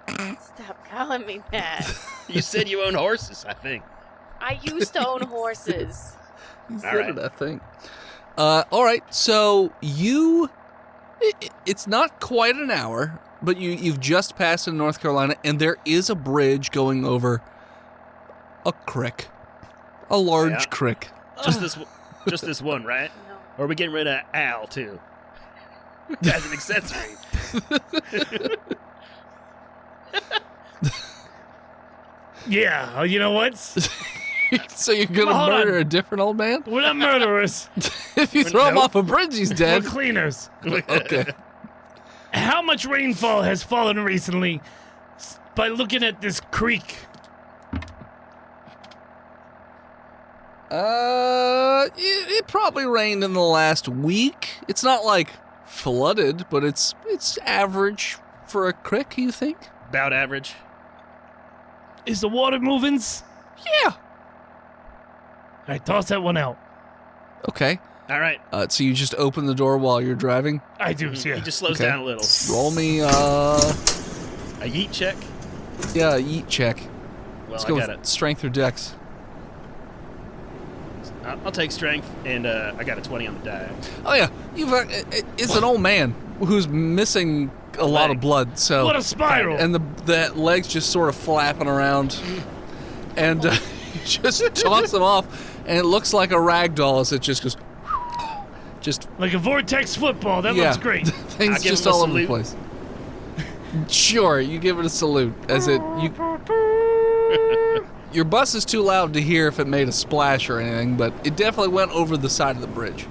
Speaker 4: Stop calling me that.
Speaker 5: You said you own horses, I think.
Speaker 4: I used to own horses.
Speaker 2: he
Speaker 5: All
Speaker 2: said
Speaker 5: right.
Speaker 2: it, I think. All right, so it's not quite an hour, but you've just passed in North Carolina, and there is a bridge going over a creek, a large creek.
Speaker 5: Just this one, right?
Speaker 4: No.
Speaker 5: Or are we getting rid of Al too? As an accessory.
Speaker 3: Yeah, you know what?
Speaker 2: So you're gonna
Speaker 3: Hold
Speaker 2: murder
Speaker 3: on.
Speaker 2: a different old man?
Speaker 3: We're not murderers.
Speaker 2: If you throw him
Speaker 5: Nope.
Speaker 2: off a bridge, he's
Speaker 3: We're
Speaker 2: dead.
Speaker 3: cleaners.
Speaker 2: Okay.
Speaker 3: How much rainfall has fallen recently by looking at this creek?
Speaker 2: It probably rained in the last week. It's not like flooded, but it's average for a creek, you think?
Speaker 5: About average.
Speaker 3: Is the water moving?
Speaker 2: Yeah.
Speaker 3: All right, toss that one out.
Speaker 2: Okay.
Speaker 5: All right.
Speaker 2: So you just open the door while you're driving?
Speaker 3: I do, yeah.
Speaker 5: He just slows
Speaker 2: Okay.
Speaker 5: down a little.
Speaker 2: Roll me,
Speaker 5: A yeet check.
Speaker 2: yeah, a yeet check.
Speaker 5: Well,
Speaker 2: Let's
Speaker 5: I
Speaker 2: go
Speaker 5: got
Speaker 2: with
Speaker 5: it.
Speaker 2: strength or dex.
Speaker 5: I'll take strength, and I got a 20 on the die.
Speaker 2: Oh, yeah. It's an old man who's missing a lot of
Speaker 5: Leg.
Speaker 2: blood, so...
Speaker 3: What a spiral.
Speaker 2: And the legs just sort of flapping around. And you just toss them off, and it looks like a rag doll as it just goes... Just,
Speaker 3: Like a vortex football. That
Speaker 2: yeah.
Speaker 3: looks great.
Speaker 2: Things
Speaker 5: I'll give
Speaker 2: just
Speaker 5: him a
Speaker 2: all over the
Speaker 5: salute.
Speaker 2: place. Sure, you give it a salute as it... Your bus is too loud to hear if it made a splash or anything, but it definitely went over the side of the bridge.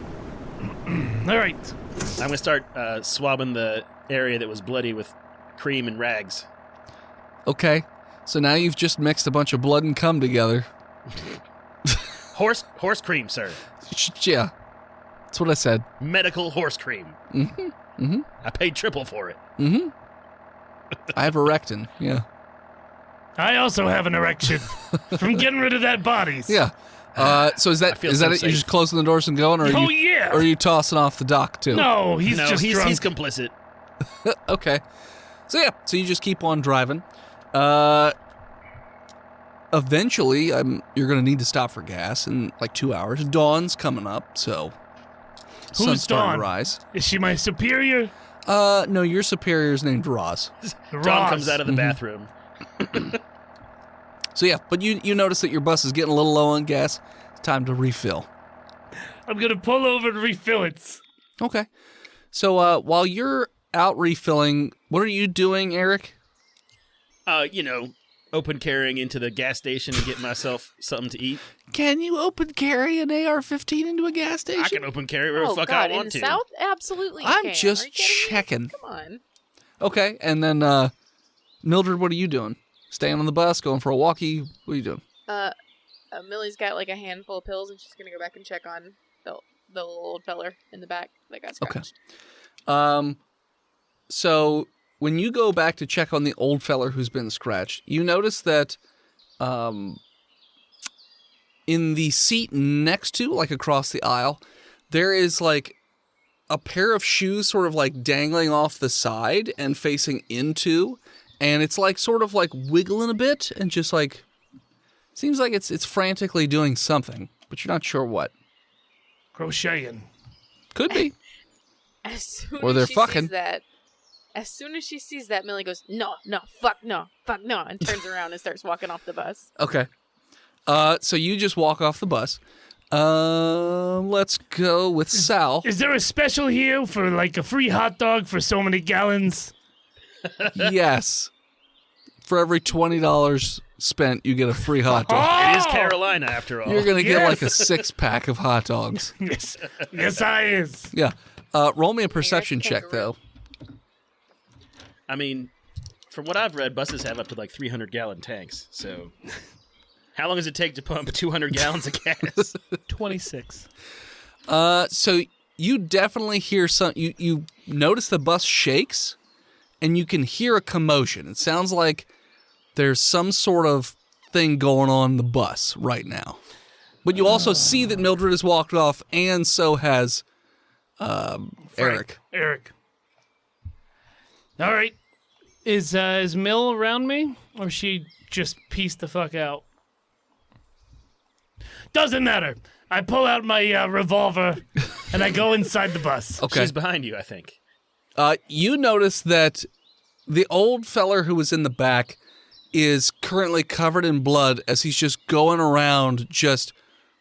Speaker 3: All right.
Speaker 5: I'm going to start swabbing the area that was bloody with cream and rags.
Speaker 2: Okay, so now you've just mixed a bunch of blood and cum together.
Speaker 5: Horse cream, sir.
Speaker 2: Yeah, that's what I said.
Speaker 5: Medical horse cream.
Speaker 2: Mm-hmm.
Speaker 5: I paid triple for it.
Speaker 2: Mm-hmm. I have erectin, yeah.
Speaker 3: I also have an erection from getting rid of that bodies.
Speaker 2: Yeah. So is
Speaker 5: I
Speaker 2: that
Speaker 5: feel
Speaker 2: is
Speaker 5: so
Speaker 2: that it? You're
Speaker 5: safe.
Speaker 2: just closing the doors and going, or are
Speaker 3: Oh,
Speaker 2: you,
Speaker 3: yeah.
Speaker 2: or are you tossing off the dock too?
Speaker 3: No, he's
Speaker 5: No,
Speaker 3: just
Speaker 5: he's
Speaker 3: drunk.
Speaker 5: complicit.
Speaker 2: Okay. So yeah, so you just keep on driving. Eventually, you're going to need to stop for gas in like 2 hours. Dawn's coming up, so sun's
Speaker 3: Who's
Speaker 2: starting
Speaker 3: Dawn?
Speaker 2: to rise.
Speaker 3: Is she my superior?
Speaker 2: No, your superior's named Roz.
Speaker 5: John
Speaker 3: Roz.
Speaker 5: comes out of the bathroom.
Speaker 2: So yeah, but you notice that your bus is getting a little low on gas. It's time to refill.
Speaker 3: I'm going to pull over and refill it.
Speaker 2: Okay. So while you're out refilling, what are you doing, Eric?
Speaker 5: Open carrying into the gas station and get myself something to eat.
Speaker 2: Can you open carry an AR-15 into a gas station?
Speaker 5: I can open carry wherever
Speaker 4: Oh,
Speaker 5: the fuck
Speaker 4: God,
Speaker 5: I want
Speaker 4: in
Speaker 5: to.
Speaker 4: the South? Absolutely you
Speaker 2: I'm
Speaker 4: can.
Speaker 2: just
Speaker 4: Are you kidding me?
Speaker 2: checking.
Speaker 4: Come on.
Speaker 2: Okay, and then Mildred, what are you doing? Staying on the bus, going for a walkie? What are you doing?
Speaker 4: Millie's got like a handful of pills, and she's gonna go back and check on the little old feller in the back that got scratched.
Speaker 2: So when you go back to check on the old feller who's been scratched, you notice that in the seat next to, like across the aisle, there is like a pair of shoes sort of like dangling off the side and facing into, and it's like sort of like wiggling a bit and just like seems like it's frantically doing something, but you're not sure what.
Speaker 3: Crocheting.
Speaker 2: Could be.
Speaker 4: As soon
Speaker 2: Or
Speaker 4: as
Speaker 2: they're
Speaker 4: she
Speaker 2: fucking.
Speaker 4: sees that, as soon as she sees that, Millie goes, no, fuck no, and turns around and starts walking off the bus.
Speaker 2: Okay. So you just walk off the bus. Let's go with Sal.
Speaker 3: Is there a special here for like a free hot dog for so many gallons?
Speaker 2: Yes. For every $20 spent, you get a free hot dog.
Speaker 5: It is Carolina, after all.
Speaker 2: You're going to get
Speaker 3: Yes.
Speaker 2: like a 6-pack of hot dogs.
Speaker 3: Yes, I is.
Speaker 2: Yeah. Roll me a perception check, though.
Speaker 5: I mean, from what I've read, buses have up to like 300-gallon tanks. So, how long does it take to pump 200 gallons of gas?
Speaker 6: 26.
Speaker 2: So you definitely hear some. You notice the bus shakes, and you can hear a commotion. It sounds like there's some sort of thing going on in the bus right now. But you also see that Mildred has walked off, and so has Eric.
Speaker 3: Eric. All right.
Speaker 6: Is Mill around me, or she just pieced the fuck out?
Speaker 3: Doesn't matter. I pull out my revolver and I go inside the bus.
Speaker 2: Okay.
Speaker 5: She's behind you, I think.
Speaker 2: You notice that the old feller who was in the back is currently covered in blood as he's just going around just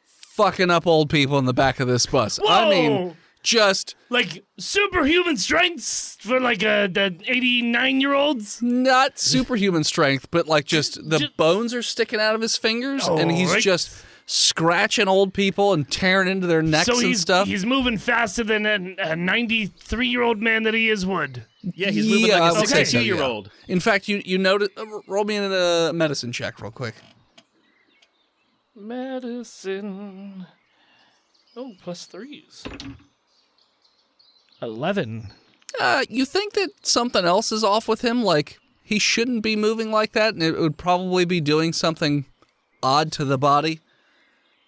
Speaker 2: fucking up old people in the back of this bus.
Speaker 3: Whoa!
Speaker 2: I mean, just
Speaker 3: Like superhuman strengths for like the 89-year-olds.
Speaker 2: not superhuman strength, but like just the bones are sticking out of his fingers, and he's
Speaker 3: right.
Speaker 2: just scratching old people and tearing into their necks
Speaker 3: So
Speaker 2: and stuff.
Speaker 3: he's moving faster than a 93-year-old man that he is would.
Speaker 5: Yeah, he's moving
Speaker 2: I
Speaker 5: like a
Speaker 2: would say so,
Speaker 5: 62-year-old.
Speaker 2: yeah. In fact, you notice. Roll me in a medicine check real quick.
Speaker 6: Medicine. Oh, +3s. 11.
Speaker 2: You think that something else is off with him? Like, he shouldn't be moving like that, and it would probably be doing something odd to the body.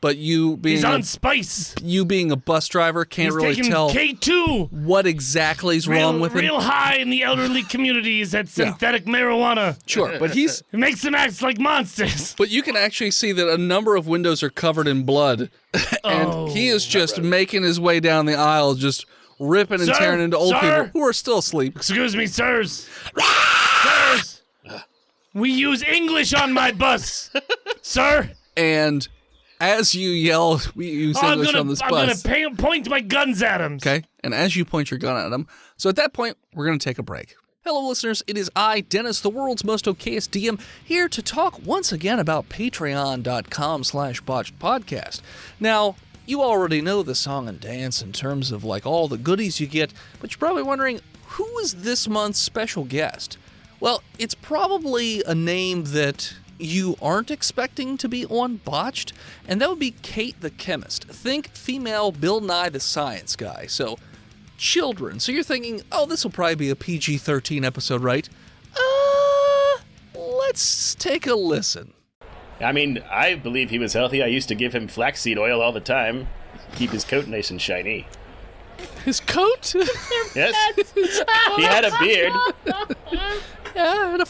Speaker 2: But you being
Speaker 3: He's on spice.
Speaker 2: you being a bus driver can't
Speaker 3: He's
Speaker 2: really
Speaker 3: taking
Speaker 2: tell
Speaker 3: K2.
Speaker 2: what exactly is wrong with him.
Speaker 3: Real high in the elderly communities at synthetic marijuana.
Speaker 2: Sure, but
Speaker 3: It makes them act like monsters.
Speaker 2: but you can actually see that a number of windows are covered in blood, and he is just making his way down the aisle, just ripping and
Speaker 3: Sir?
Speaker 2: tearing into old
Speaker 3: Sir?
Speaker 2: people who are still asleep.
Speaker 3: Excuse me, sirs. Sirs. We use English on my bus. Sir.
Speaker 2: And as you yell, we use English on this
Speaker 3: I'm
Speaker 2: bus.
Speaker 3: gonna point my guns at him.
Speaker 2: Okay, and as you point your gun at him, so at that point, we're going to take a break. Hello, listeners. It is I, Dennis, the world's most okayest DM, here to talk once again about patreon.com/botchedpodcast. Now, you already know the song and dance in terms of like all the goodies you get, but you're probably wondering, who is this month's special guest? Well, it's probably a name that you aren't expecting to be on Botched, and that would be Kate the Chemist. Think female Bill Nye the Science Guy. So, children. So you're thinking, oh, this will probably be a PG-13 episode, right? Let's take a listen.
Speaker 5: I mean, I believe he was healthy. I used to give him flaxseed oil all the time. Keep his coat nice and shiny.
Speaker 2: His coat?
Speaker 5: Yes. He had a beard.
Speaker 2: Yeah, had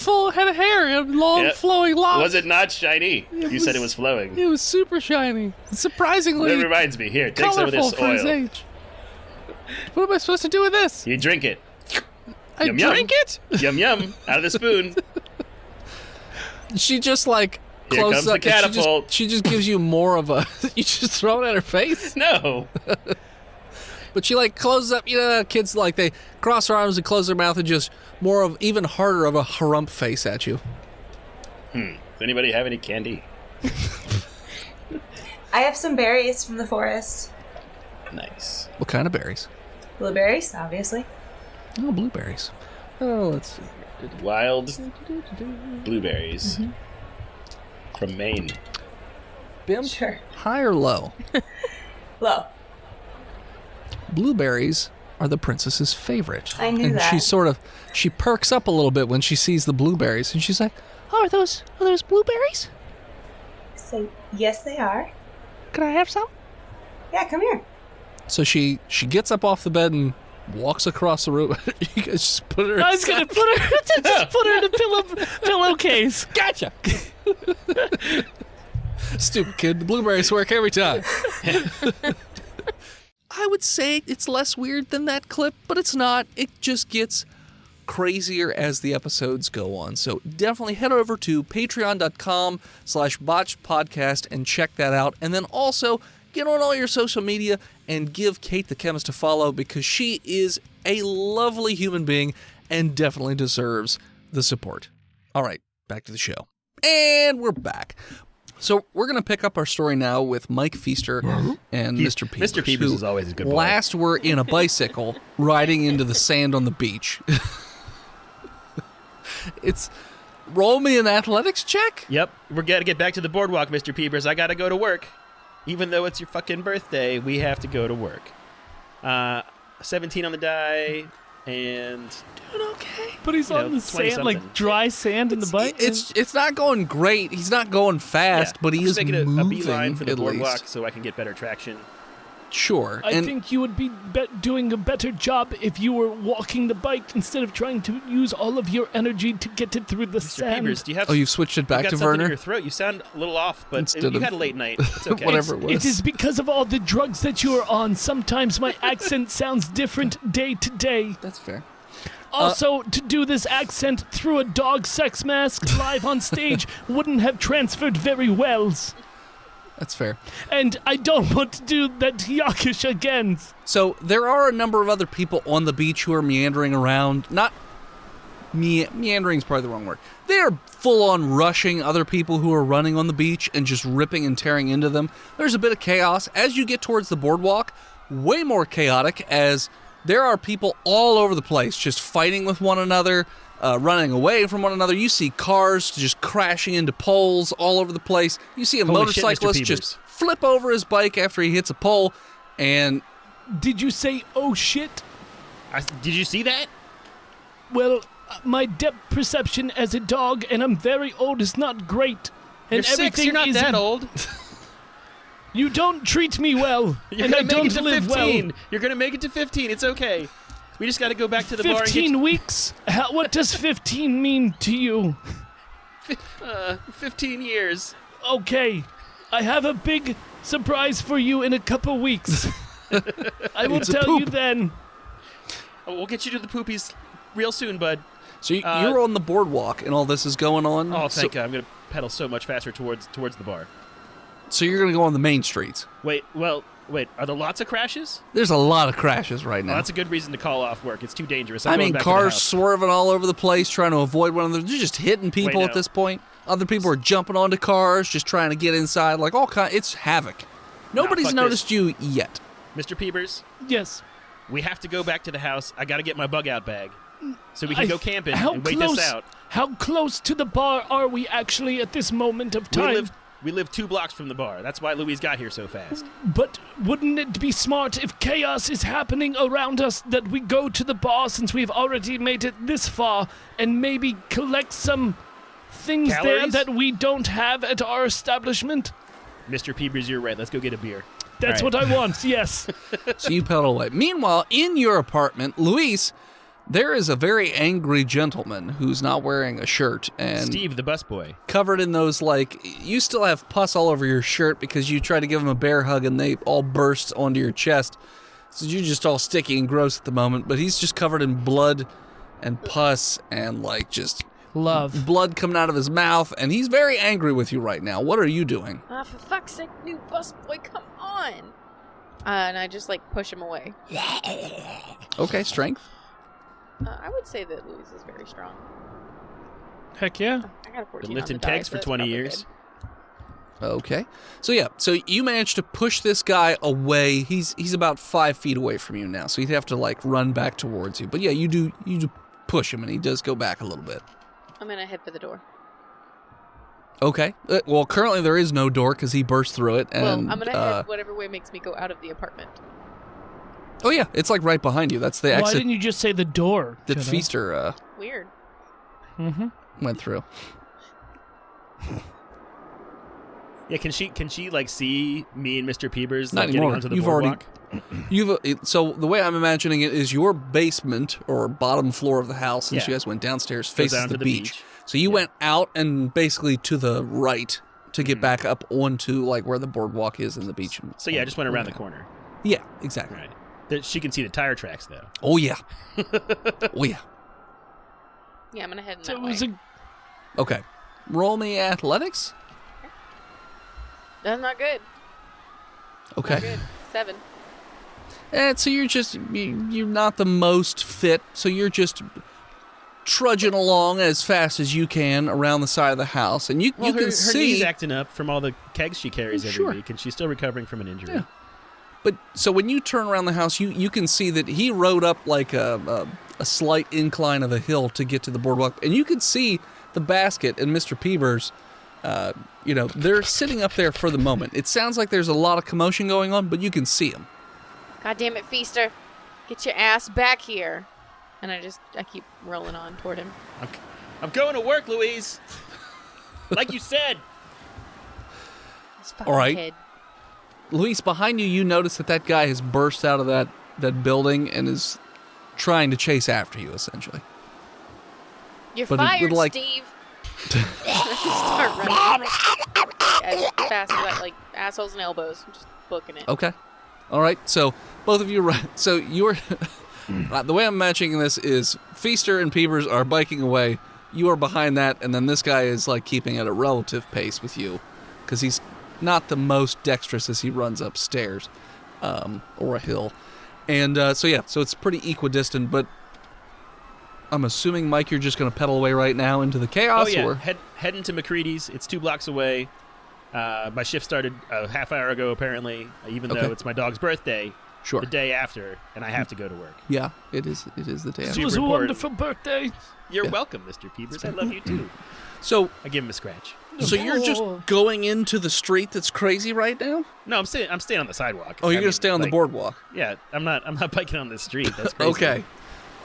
Speaker 2: a hair, had long
Speaker 5: Yep.
Speaker 2: flowing locks.
Speaker 5: Was it not shiny? You said it was flowing.
Speaker 2: It was super shiny. Surprisingly
Speaker 5: That reminds me. Here, take some of
Speaker 2: colorful
Speaker 5: this
Speaker 2: for his
Speaker 5: oil.
Speaker 2: age. What am I supposed to do with this?
Speaker 5: You drink it.
Speaker 2: I
Speaker 5: Yum, yum.
Speaker 2: drink it?
Speaker 5: Yum yum. Out of the spoon.
Speaker 2: She just like
Speaker 5: Here
Speaker 2: closes
Speaker 5: comes the
Speaker 2: up. and
Speaker 5: catapult.
Speaker 2: She just gives you more of a. You just throw it at her face.
Speaker 5: No.
Speaker 2: But she like closes up. You know, kids like they cross their arms and close their mouth and just more of even harder of a harump face at you.
Speaker 5: Does anybody have any candy?
Speaker 7: I have some berries from the forest.
Speaker 5: Nice.
Speaker 2: What kind of berries?
Speaker 7: Blueberries, obviously.
Speaker 2: Oh, blueberries. Oh, let's see.
Speaker 5: Wild blueberries from Maine.
Speaker 2: Bim,
Speaker 7: Sure.
Speaker 2: high or low?
Speaker 7: Low.
Speaker 2: Blueberries are the princess's favorite.
Speaker 7: I knew
Speaker 2: and
Speaker 7: that.
Speaker 2: She perks up a little bit when she sees the blueberries, and she's like, "Oh, are those blueberries?
Speaker 7: So, yes, they are.
Speaker 2: Can I have some?"
Speaker 7: Yeah, come here.
Speaker 2: So she gets up off the bed and walks across the room. You guys just put her.
Speaker 6: I was gonna put her in a pillowcase.
Speaker 2: Gotcha. Stupid kid. The blueberries work every time. I would say it's less weird than that clip, but it's not. It just gets crazier as the episodes go on. So definitely head over to patreon.com/botchedpodcast and check that out. And then also get on all your social media and give Kate the Chemist a follow, because she is a lovely human being and definitely deserves the support. All right, back to the show. And we're back. So we're going to pick up our story now with Mike Feaster and Mr. Peepers.
Speaker 5: Mr. Peepers
Speaker 2: who
Speaker 5: is always a good boy.
Speaker 2: Last were in a bicycle riding into the sand on the beach. It's roll me an athletics check?
Speaker 5: Yep. We're gonna get back to the boardwalk, Mr. Peepers. I gotta go to work. Even though it's your fucking birthday, we have to go to work. 17 on the die, and
Speaker 2: Doing okay.
Speaker 6: But he's on the
Speaker 5: 20
Speaker 6: sand, like
Speaker 5: something.
Speaker 6: dry sand in the bike.
Speaker 2: It's not going great. He's not going fast,
Speaker 5: yeah,
Speaker 2: but he
Speaker 5: I'm
Speaker 2: is
Speaker 5: just making
Speaker 2: moving
Speaker 5: a beeline for the
Speaker 2: at
Speaker 5: boardwalk
Speaker 2: least.
Speaker 5: so I can get better traction.
Speaker 2: Sure.
Speaker 6: I think you would be doing a better job if you were walking the bike instead of trying to use all of your energy to get it through the
Speaker 5: Mr.
Speaker 6: sand.
Speaker 5: Peebers, do you have?
Speaker 2: Oh, you've switched it back
Speaker 5: you got
Speaker 2: to
Speaker 5: something
Speaker 2: Werner?
Speaker 5: in your throat. You sound a little off, but
Speaker 2: Instead
Speaker 5: you
Speaker 2: of-
Speaker 5: had a late night. It's okay.
Speaker 2: Whatever it was.
Speaker 6: It is because of all the drugs that you are on. Sometimes my accent sounds different day to day.
Speaker 2: That's fair.
Speaker 6: Also, to do this accent through a dog sex mask live on stage wouldn't have transferred very well.
Speaker 2: That's fair.
Speaker 6: And I don't want to do that to Yakish again.
Speaker 2: So there are a number of other people on the beach who are meandering around. Not meandering is probably the wrong word. They are full-on rushing other people who are running on the beach and just ripping and tearing into them. There's a bit of chaos. As you get towards the boardwalk, way more chaotic as there are people all over the place just fighting with one another, running away from one another. You see cars just crashing into poles all over the place. You see a
Speaker 5: Holy shit, Mr.
Speaker 2: motorcyclist
Speaker 5: Peebers.
Speaker 2: just flip over his bike after he hits a pole, and
Speaker 6: Did you say, oh shit?
Speaker 5: Did you see that?
Speaker 6: Well, my depth perception as a dog, and I'm very old, is not great. And
Speaker 5: You're 6.
Speaker 6: everything
Speaker 5: You're not
Speaker 6: is
Speaker 5: that old.
Speaker 6: You don't treat me well,
Speaker 5: You're
Speaker 6: and I
Speaker 5: gonna make it
Speaker 6: don't
Speaker 5: to
Speaker 6: live
Speaker 5: 15.
Speaker 6: well.
Speaker 5: You're gonna make it to 15. It's okay. We just got to go back to the bar and
Speaker 6: 15 weeks? What does 15 mean to you?
Speaker 5: 15 years.
Speaker 6: Okay, I have a big surprise for you in a couple weeks. I will
Speaker 2: It's a
Speaker 6: tell you
Speaker 2: poop.
Speaker 6: then.
Speaker 5: Oh, we'll get you to the poopies real soon, bud.
Speaker 2: so you're on the boardwalk and all this is going on.
Speaker 5: Oh,
Speaker 2: so,
Speaker 5: thank God. I'm gonna pedal so much faster towards the bar.
Speaker 2: so you're going to go on the main streets.
Speaker 5: Wait, are there lots of crashes?
Speaker 2: There's a lot of crashes right now.
Speaker 5: Well, that's a good reason to call off work. It's too dangerous. I'm
Speaker 2: I
Speaker 5: going
Speaker 2: mean,
Speaker 5: back to the
Speaker 2: cars
Speaker 5: house.
Speaker 2: swerving all over the place, trying to avoid one another. They're just hitting people
Speaker 5: Wait,
Speaker 2: at
Speaker 5: no.
Speaker 2: this point. Other people are jumping onto cars, just trying to get inside. Like all kind, it's havoc. Nobody's
Speaker 5: fuck
Speaker 2: noticed you yet.
Speaker 5: Mr. Peebers,
Speaker 6: Yes.
Speaker 5: we have to go back to the house. I got to get my bug out bag so we can
Speaker 6: I-
Speaker 5: go camping
Speaker 6: how
Speaker 5: and wait
Speaker 6: close,
Speaker 5: this out.
Speaker 6: How close to the bar are we actually at this moment of time?
Speaker 5: We live 2 blocks from the bar. That's why Louise got here so fast.
Speaker 6: But wouldn't it be smart if chaos is happening around us that we go to the bar since we've already made it this far and maybe collect some things there
Speaker 5: Calories?
Speaker 6: that we don't have at our establishment?
Speaker 5: Mr. Peebers, you're right. Let's go get a beer.
Speaker 6: That's
Speaker 5: All right.
Speaker 6: what I want, yes.
Speaker 2: So you pedal away. Meanwhile, in your apartment, Luis, there is a very angry gentleman who's not wearing a shirt and
Speaker 5: Steve, the busboy.
Speaker 2: covered in those, like, you still have pus all over your shirt because you tried to give him a bear hug and they all burst onto your chest. So you're just all sticky and gross at the moment, but he's just covered in blood and pus and, like, just
Speaker 6: Love.
Speaker 2: blood coming out of his mouth, and he's very angry with you right now. What are you doing?
Speaker 4: For fuck's sake, new busboy, come on. And I just, push him away.
Speaker 2: Okay, strength.
Speaker 4: I would say that Louise is very strong.
Speaker 6: Heck yeah.
Speaker 4: I got a 14
Speaker 5: Been lifting
Speaker 4: on the die,
Speaker 5: kegs
Speaker 4: so
Speaker 5: for
Speaker 4: that's
Speaker 5: 20
Speaker 4: probably
Speaker 5: years.
Speaker 4: good.
Speaker 2: Okay. So you managed to push this guy away. He's about 5 feet away from you now, so he'd have to run back towards you. But yeah, you do push him, and he does go back a little bit.
Speaker 4: I'm going to head for the door.
Speaker 2: Okay. Well, currently there is no door because he burst through it. And,
Speaker 4: Well, I'm going to head whatever way makes me go out of the apartment.
Speaker 2: Oh yeah, it's right behind you. That's the
Speaker 6: Why
Speaker 2: exit
Speaker 6: didn't you just say the door?
Speaker 2: that
Speaker 6: Jenna?
Speaker 2: Feaster
Speaker 4: Weird.
Speaker 6: Mm-hmm.
Speaker 2: went through.
Speaker 5: Yeah, can she see me and Mr. Peebers
Speaker 2: Not
Speaker 5: getting
Speaker 2: anymore.
Speaker 5: onto the
Speaker 2: You've
Speaker 5: boardwalk?
Speaker 2: So the way I'm imagining it is your basement or bottom floor of the house, since you guys went downstairs, faces
Speaker 5: down
Speaker 2: the
Speaker 5: to the
Speaker 2: beach.
Speaker 5: beach.
Speaker 2: So you went out and basically to the right to get back up onto where the boardwalk is in the beach.
Speaker 5: So yeah, I just went around the corner.
Speaker 2: Yeah, exactly.
Speaker 5: Right. She can see the tire tracks though.
Speaker 2: Oh yeah. Oh yeah.
Speaker 4: Yeah, I'm going to head in
Speaker 6: So
Speaker 4: that
Speaker 6: it was
Speaker 4: way.
Speaker 2: Okay. Roll me athletics.
Speaker 4: That's not good.
Speaker 2: Okay.
Speaker 4: Not good. 7.
Speaker 2: And so you're not the most fit, so you're just trudging along as fast as you can around the side of the house, and you
Speaker 5: Well,
Speaker 2: can
Speaker 5: her
Speaker 2: see.
Speaker 5: knee's acting up from all the kegs she carries every
Speaker 2: Sure.
Speaker 5: week, and she's still recovering from an injury.
Speaker 2: Yeah. But so when you turn around the house, you can see that he rode up like a slight incline of a hill to get to the boardwalk, and you can see the basket and Mr. Peebers. They're sitting up there for the moment. It sounds like there's a lot of commotion going on, but you can see them.
Speaker 4: God damn it, Feaster. Get your ass back here. And I keep rolling on toward him.
Speaker 5: I'm going to work, Louise. Like you said.
Speaker 4: His fucking
Speaker 2: All right.
Speaker 4: head.
Speaker 2: Luis, behind you, you notice that guy has burst out of that building and is trying to chase after you, essentially.
Speaker 4: You're
Speaker 2: But it
Speaker 4: fired,
Speaker 2: would, like-
Speaker 4: Steve. Start running as fast as I, like assholes and elbows. Just booking it.
Speaker 2: Okay. All right. So both of you run. So you're the way I'm matching this is Feaster and Peebers are biking away. You are behind that, and then this guy is like keeping at a relative pace with you because he's not the most dexterous as he runs upstairs or a hill. And so it's pretty equidistant, but I'm assuming, Mike, you're just going to pedal away right now into the chaos?
Speaker 5: Oh, yeah.
Speaker 2: Or?
Speaker 5: Heading to McCready's. It's 2 blocks away. My shift started a half hour ago, apparently, even
Speaker 2: Okay.
Speaker 5: though it's my dog's birthday
Speaker 2: Sure.
Speaker 5: the day after, and I have to go to work.
Speaker 2: Yeah, it is the day
Speaker 6: It
Speaker 2: after.
Speaker 6: was a
Speaker 5: important.
Speaker 6: wonderful birthday.
Speaker 5: You're
Speaker 2: Yeah.
Speaker 5: welcome, Mr. Peepers. I love you, too.
Speaker 2: So
Speaker 5: I give him a scratch.
Speaker 2: you're just going into the street that's crazy right now?
Speaker 5: No, I'm staying on the sidewalk.
Speaker 2: Oh, you're
Speaker 5: I
Speaker 2: going to
Speaker 5: mean,
Speaker 2: stay on the
Speaker 5: like,
Speaker 2: boardwalk.
Speaker 5: Yeah, I'm not biking on the street. That's crazy.
Speaker 2: Okay.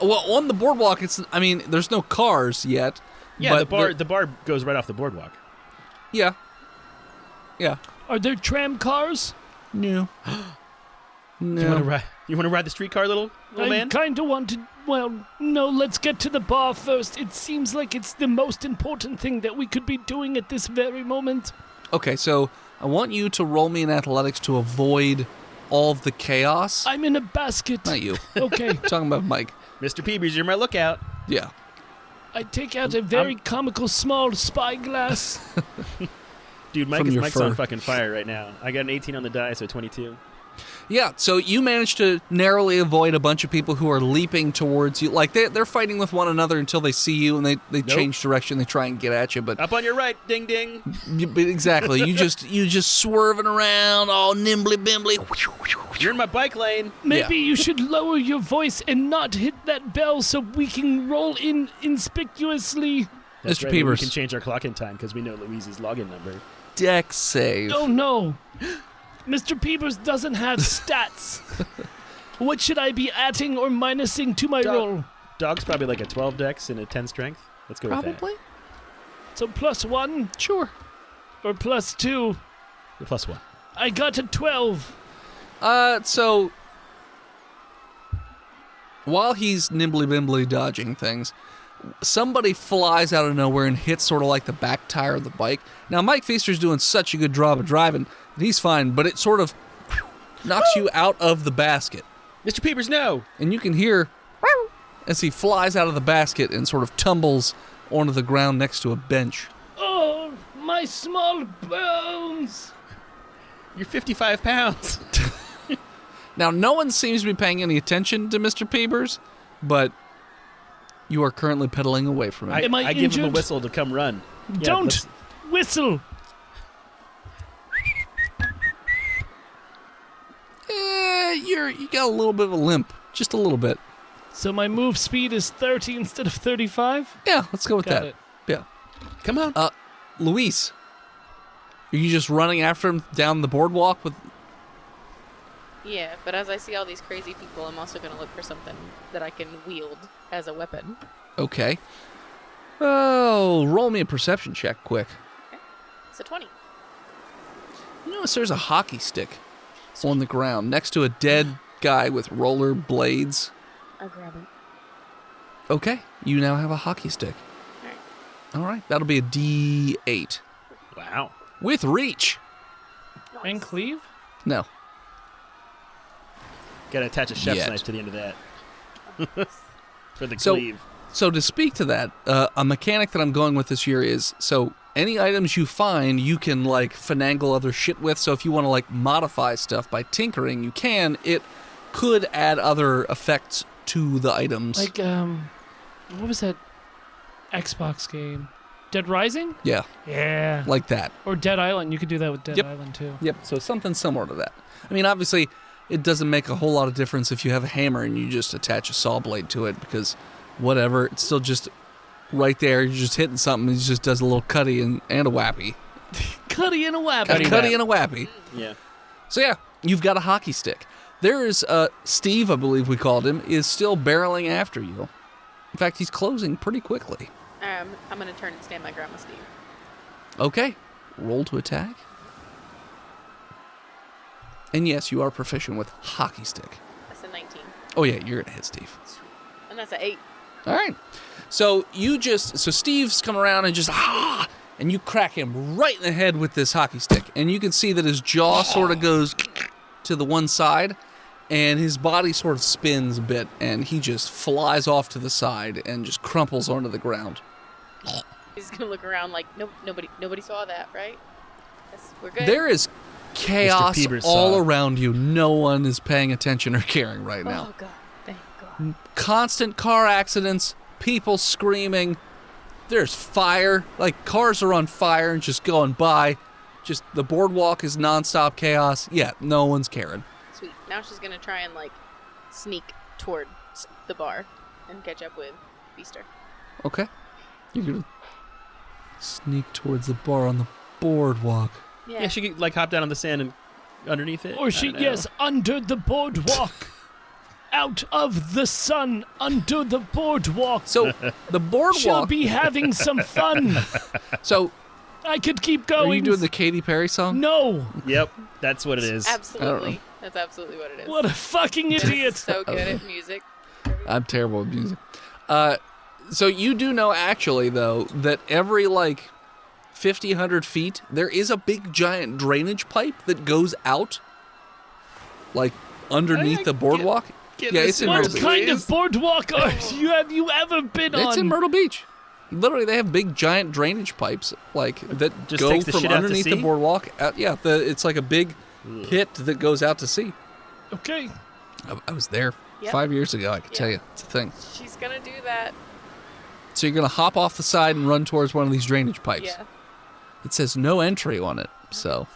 Speaker 2: Well, on the boardwalk, there's no cars yet.
Speaker 5: Yeah,
Speaker 2: but
Speaker 5: the bar goes right off the boardwalk.
Speaker 2: Yeah. Yeah.
Speaker 6: Are there tram cars?
Speaker 2: No. No.
Speaker 5: You want to ride the streetcar, little
Speaker 6: I
Speaker 5: man?
Speaker 6: kind of want to. Well, no, let's get to the bar first. It seems like it's the most important thing that we could be doing at this very moment.
Speaker 2: Okay, so I want you to roll me in athletics to avoid all of the chaos.
Speaker 6: I'm in a basket.
Speaker 2: Not you.
Speaker 6: Okay,
Speaker 2: Talking about Mike.
Speaker 5: Mr. Peepers, you're my lookout.
Speaker 2: Yeah.
Speaker 6: I take out a very comical small spyglass.
Speaker 5: Dude,
Speaker 2: From your
Speaker 5: Mike's
Speaker 2: fur.
Speaker 5: on fucking fire right now. I got an 18 on the die, so 22.
Speaker 2: Yeah, so you managed to narrowly avoid a bunch of people who are leaping towards you. Like, they're fighting with one another until they see you, and they change direction. They try and get at you, but...
Speaker 5: Up on your right, ding ding.
Speaker 2: But exactly. You just swerving around all nimbly bimbly.
Speaker 5: You're in my bike lane.
Speaker 6: Maybe you should lower your voice and not hit that bell so we can roll in inconspicuously.
Speaker 5: That's
Speaker 2: Mr.
Speaker 5: right, we
Speaker 2: Peepers.
Speaker 5: can change our clock in time because we know Louise's login number.
Speaker 2: Dex save.
Speaker 6: Oh no. Mr. Peepers doesn't have stats. What should I be adding or minusing to my roll?
Speaker 5: Dog's probably like a 12 dex and a 10 strength. Let's go with
Speaker 2: Probably.
Speaker 6: So +1
Speaker 2: Sure.
Speaker 6: or +2?
Speaker 5: that. +1.
Speaker 6: I got a 12.
Speaker 2: So while he's nimbly bimbly dodging things, somebody flies out of nowhere and hits sort of like the back tire of the bike. Now, Mike Feaster's doing such a good job of driving that he's fine, but it sort of knocks you out of the basket.
Speaker 5: Mr. Peepers, no.
Speaker 2: And you can hear as he flies out of the basket and sort of tumbles onto the ground next to a bench.
Speaker 6: Oh, my small bones.
Speaker 5: You're 55 pounds.
Speaker 2: Now, no one seems to be paying any attention to Mr. Peebers, but you are currently pedaling away from him.
Speaker 6: Am I
Speaker 5: give him a
Speaker 6: injured?
Speaker 5: whistle to come run. Yeah,
Speaker 6: Don't
Speaker 5: let's-
Speaker 6: whistle.
Speaker 2: You got a little bit of a limp, just a little bit.
Speaker 6: So my move speed is 30 instead of 35?
Speaker 2: Yeah, let's go with
Speaker 6: Got
Speaker 2: that.
Speaker 6: it.
Speaker 2: Yeah.
Speaker 5: Come on.
Speaker 2: Luis, are you just running after him down the boardwalk with...
Speaker 4: Yeah, but as I see all these crazy people, I'm also going to look for something that I can wield as a weapon.
Speaker 2: Okay. Oh, roll me a perception check quick.
Speaker 4: So 20.
Speaker 2: You notice there's a hockey stick on the ground next to a dead guy with roller blades.
Speaker 4: I grab it.
Speaker 2: Okay, you now have a hockey stick. All right, that'll be a D8.
Speaker 5: Wow.
Speaker 2: With reach.
Speaker 6: And cleave?
Speaker 2: No.
Speaker 5: Got to attach a chef's
Speaker 2: Yet.
Speaker 5: knife to the end of that. For the
Speaker 2: So-
Speaker 5: cleave.
Speaker 2: So to speak to that, a mechanic that I'm going with this year is, so any items you find, you can like finagle other shit with. So if you want to like modify stuff by tinkering, you can. It could add other effects to the items.
Speaker 6: Like, what was that Xbox game? Dead Rising?
Speaker 2: Yeah,
Speaker 6: Yeah.
Speaker 2: like that.
Speaker 6: Or Dead Island. You could do that with Dead
Speaker 2: Yep.
Speaker 6: Island too.
Speaker 2: Yep, so something similar to that. I mean, obviously, it doesn't make a whole lot of difference if you have a hammer and you just attach a saw blade to it because whatever, it's still just right there. You're just hitting something and it just does a little cutty and a whappy.
Speaker 6: Cuddy and a whap.
Speaker 2: A cutty and a whappy.
Speaker 5: Yeah.
Speaker 2: So yeah, you've got a hockey stick. There is Steve, I believe we called him, is still barreling after you. In fact, he's closing pretty quickly.
Speaker 4: I'm going to turn and stand my Grandma Steve.
Speaker 2: Okay, roll to attack. And yes, you are proficient with hockey stick.
Speaker 4: That's a 19.
Speaker 2: Oh yeah, you're gonna hit Steve.
Speaker 4: And that's an 8.
Speaker 2: All right. So Steve's come around and just and you crack him right in the head with this hockey stick, and you can see that his jaw sort of goes to the one side, and his body sort of spins a bit, and he just flies off to the side and just crumples onto the ground.
Speaker 4: He's gonna look around like nobody saw that, right? We're good.
Speaker 2: There is chaos
Speaker 5: Peebles
Speaker 2: all
Speaker 5: saw.
Speaker 2: around you. No one is paying attention or caring right now.
Speaker 4: Oh god, thank God.
Speaker 2: Constant car accidents, people screaming. There's fire, like cars are on fire and just going by. Just the boardwalk is nonstop chaos. Yeah, no one's caring.
Speaker 4: Sweet. Now she's gonna try and like sneak towards the bar and catch up with Feaster.
Speaker 2: Okay. You're gonna sneak towards the bar on the boardwalk.
Speaker 4: Yeah.
Speaker 5: Yeah, she could like hop down on the sand and underneath it.
Speaker 6: Or she, yes, under the boardwalk. Out of the sun, under the boardwalk.
Speaker 2: So the
Speaker 6: She'll
Speaker 2: boardwalk.
Speaker 6: be having some fun.
Speaker 2: So
Speaker 6: I could keep
Speaker 2: are
Speaker 6: going.
Speaker 2: you doing the Katy Perry song?
Speaker 6: No.
Speaker 5: Yep, that's what it is.
Speaker 4: Absolutely. That's absolutely what it is.
Speaker 6: What a fucking
Speaker 4: Jen's
Speaker 6: idiot.
Speaker 4: so good at music.
Speaker 2: I'm terrible at music. So you do know actually though that every like 50, 100 feet there is a big giant drainage pipe that goes out, like underneath the boardwalk. Yeah, it's in
Speaker 6: What
Speaker 2: Myrtle Beach.
Speaker 6: kind of boardwalk have you ever been on?
Speaker 2: It's in Myrtle Beach. Literally, they have big giant drainage pipes like that
Speaker 5: Just
Speaker 2: go
Speaker 5: takes the
Speaker 2: from
Speaker 5: shit out to
Speaker 2: underneath the
Speaker 5: sea?
Speaker 2: boardwalk. Out, yeah, it's like a big pit that goes out to sea.
Speaker 6: Okay.
Speaker 2: I was there
Speaker 4: Yep.
Speaker 2: 5 years ago. I can tell
Speaker 4: Yep.
Speaker 2: you, it's a thing.
Speaker 4: She's gonna do that.
Speaker 2: So you're gonna hop off the side and run towards one of these drainage pipes.
Speaker 4: Yeah.
Speaker 2: It says no entry on it, so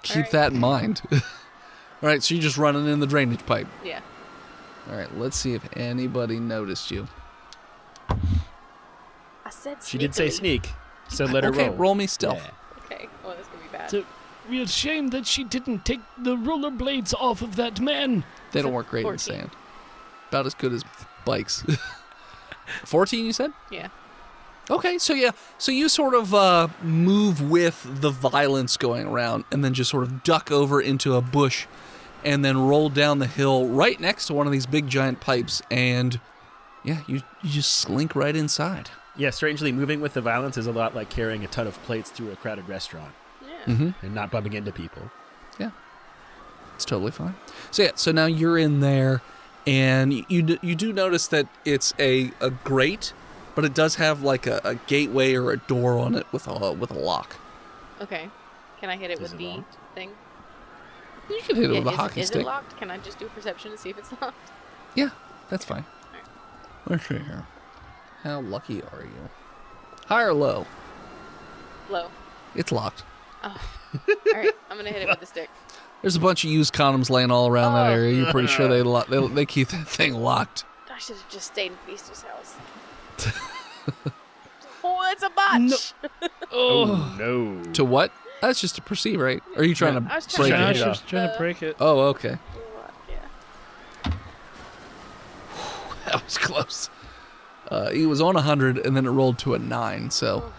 Speaker 2: keep
Speaker 4: Alright.
Speaker 2: that in mind. All right, so you're just running in the drainage pipe.
Speaker 4: Yeah.
Speaker 2: All right, let's see if anybody noticed you.
Speaker 4: I said
Speaker 5: She did say
Speaker 4: sneakily.
Speaker 5: sneak, so let her
Speaker 2: Okay,
Speaker 5: roll.
Speaker 2: roll me stealth.
Speaker 5: Yeah.
Speaker 4: Okay. Oh, that's gonna be bad.
Speaker 6: It's a real shame that she didn't take the rollerblades off of that man.
Speaker 2: They don't
Speaker 4: So
Speaker 2: work great
Speaker 4: 14.
Speaker 2: in sand. About as good as bikes. 14, you said?
Speaker 4: Yeah.
Speaker 2: Okay, so yeah, so you sort of move with the violence going around and then just sort of duck over into a bush and then roll down the hill right next to one of these big giant pipes and yeah, you just slink right inside.
Speaker 5: Yeah, strangely, moving with the violence is a lot like carrying a ton of plates through a crowded restaurant
Speaker 4: Yeah.
Speaker 2: Mm-hmm.
Speaker 5: and not bumping into people.
Speaker 2: Yeah, it's totally fine. So yeah, so now you're in there and you do notice that it's a grate, but it does have like a gateway or a door on it with a lock.
Speaker 4: Okay. Can I hit it
Speaker 5: Is
Speaker 4: with
Speaker 5: it
Speaker 4: the
Speaker 5: locked?
Speaker 4: thing?
Speaker 2: You can hit it with a
Speaker 4: is,
Speaker 2: hockey
Speaker 4: is
Speaker 2: stick.
Speaker 4: it locked? Can I just do a perception to see if it's locked?
Speaker 2: Yeah, that's fine. Let's see here. How lucky are you? High or low?
Speaker 4: Low.
Speaker 2: It's locked.
Speaker 4: All right. I'm gonna hit it with the stick.
Speaker 2: There's a bunch of used condoms laying all around that
Speaker 4: Oh.
Speaker 2: area. You're pretty sure they keep that thing locked.
Speaker 4: I should have just stayed in Feaster's house. Oh, that's a botch.
Speaker 6: Oh.
Speaker 5: No.
Speaker 2: To what? That's just a perceive, right? Or are you trying
Speaker 4: I was
Speaker 2: to
Speaker 4: trying
Speaker 2: break
Speaker 4: to
Speaker 2: it?
Speaker 5: hit
Speaker 6: She
Speaker 5: it
Speaker 6: was trying to break it.
Speaker 2: Oh, okay.
Speaker 4: Yeah.
Speaker 2: That was close. He was on 100, and then it rolled to a 9. So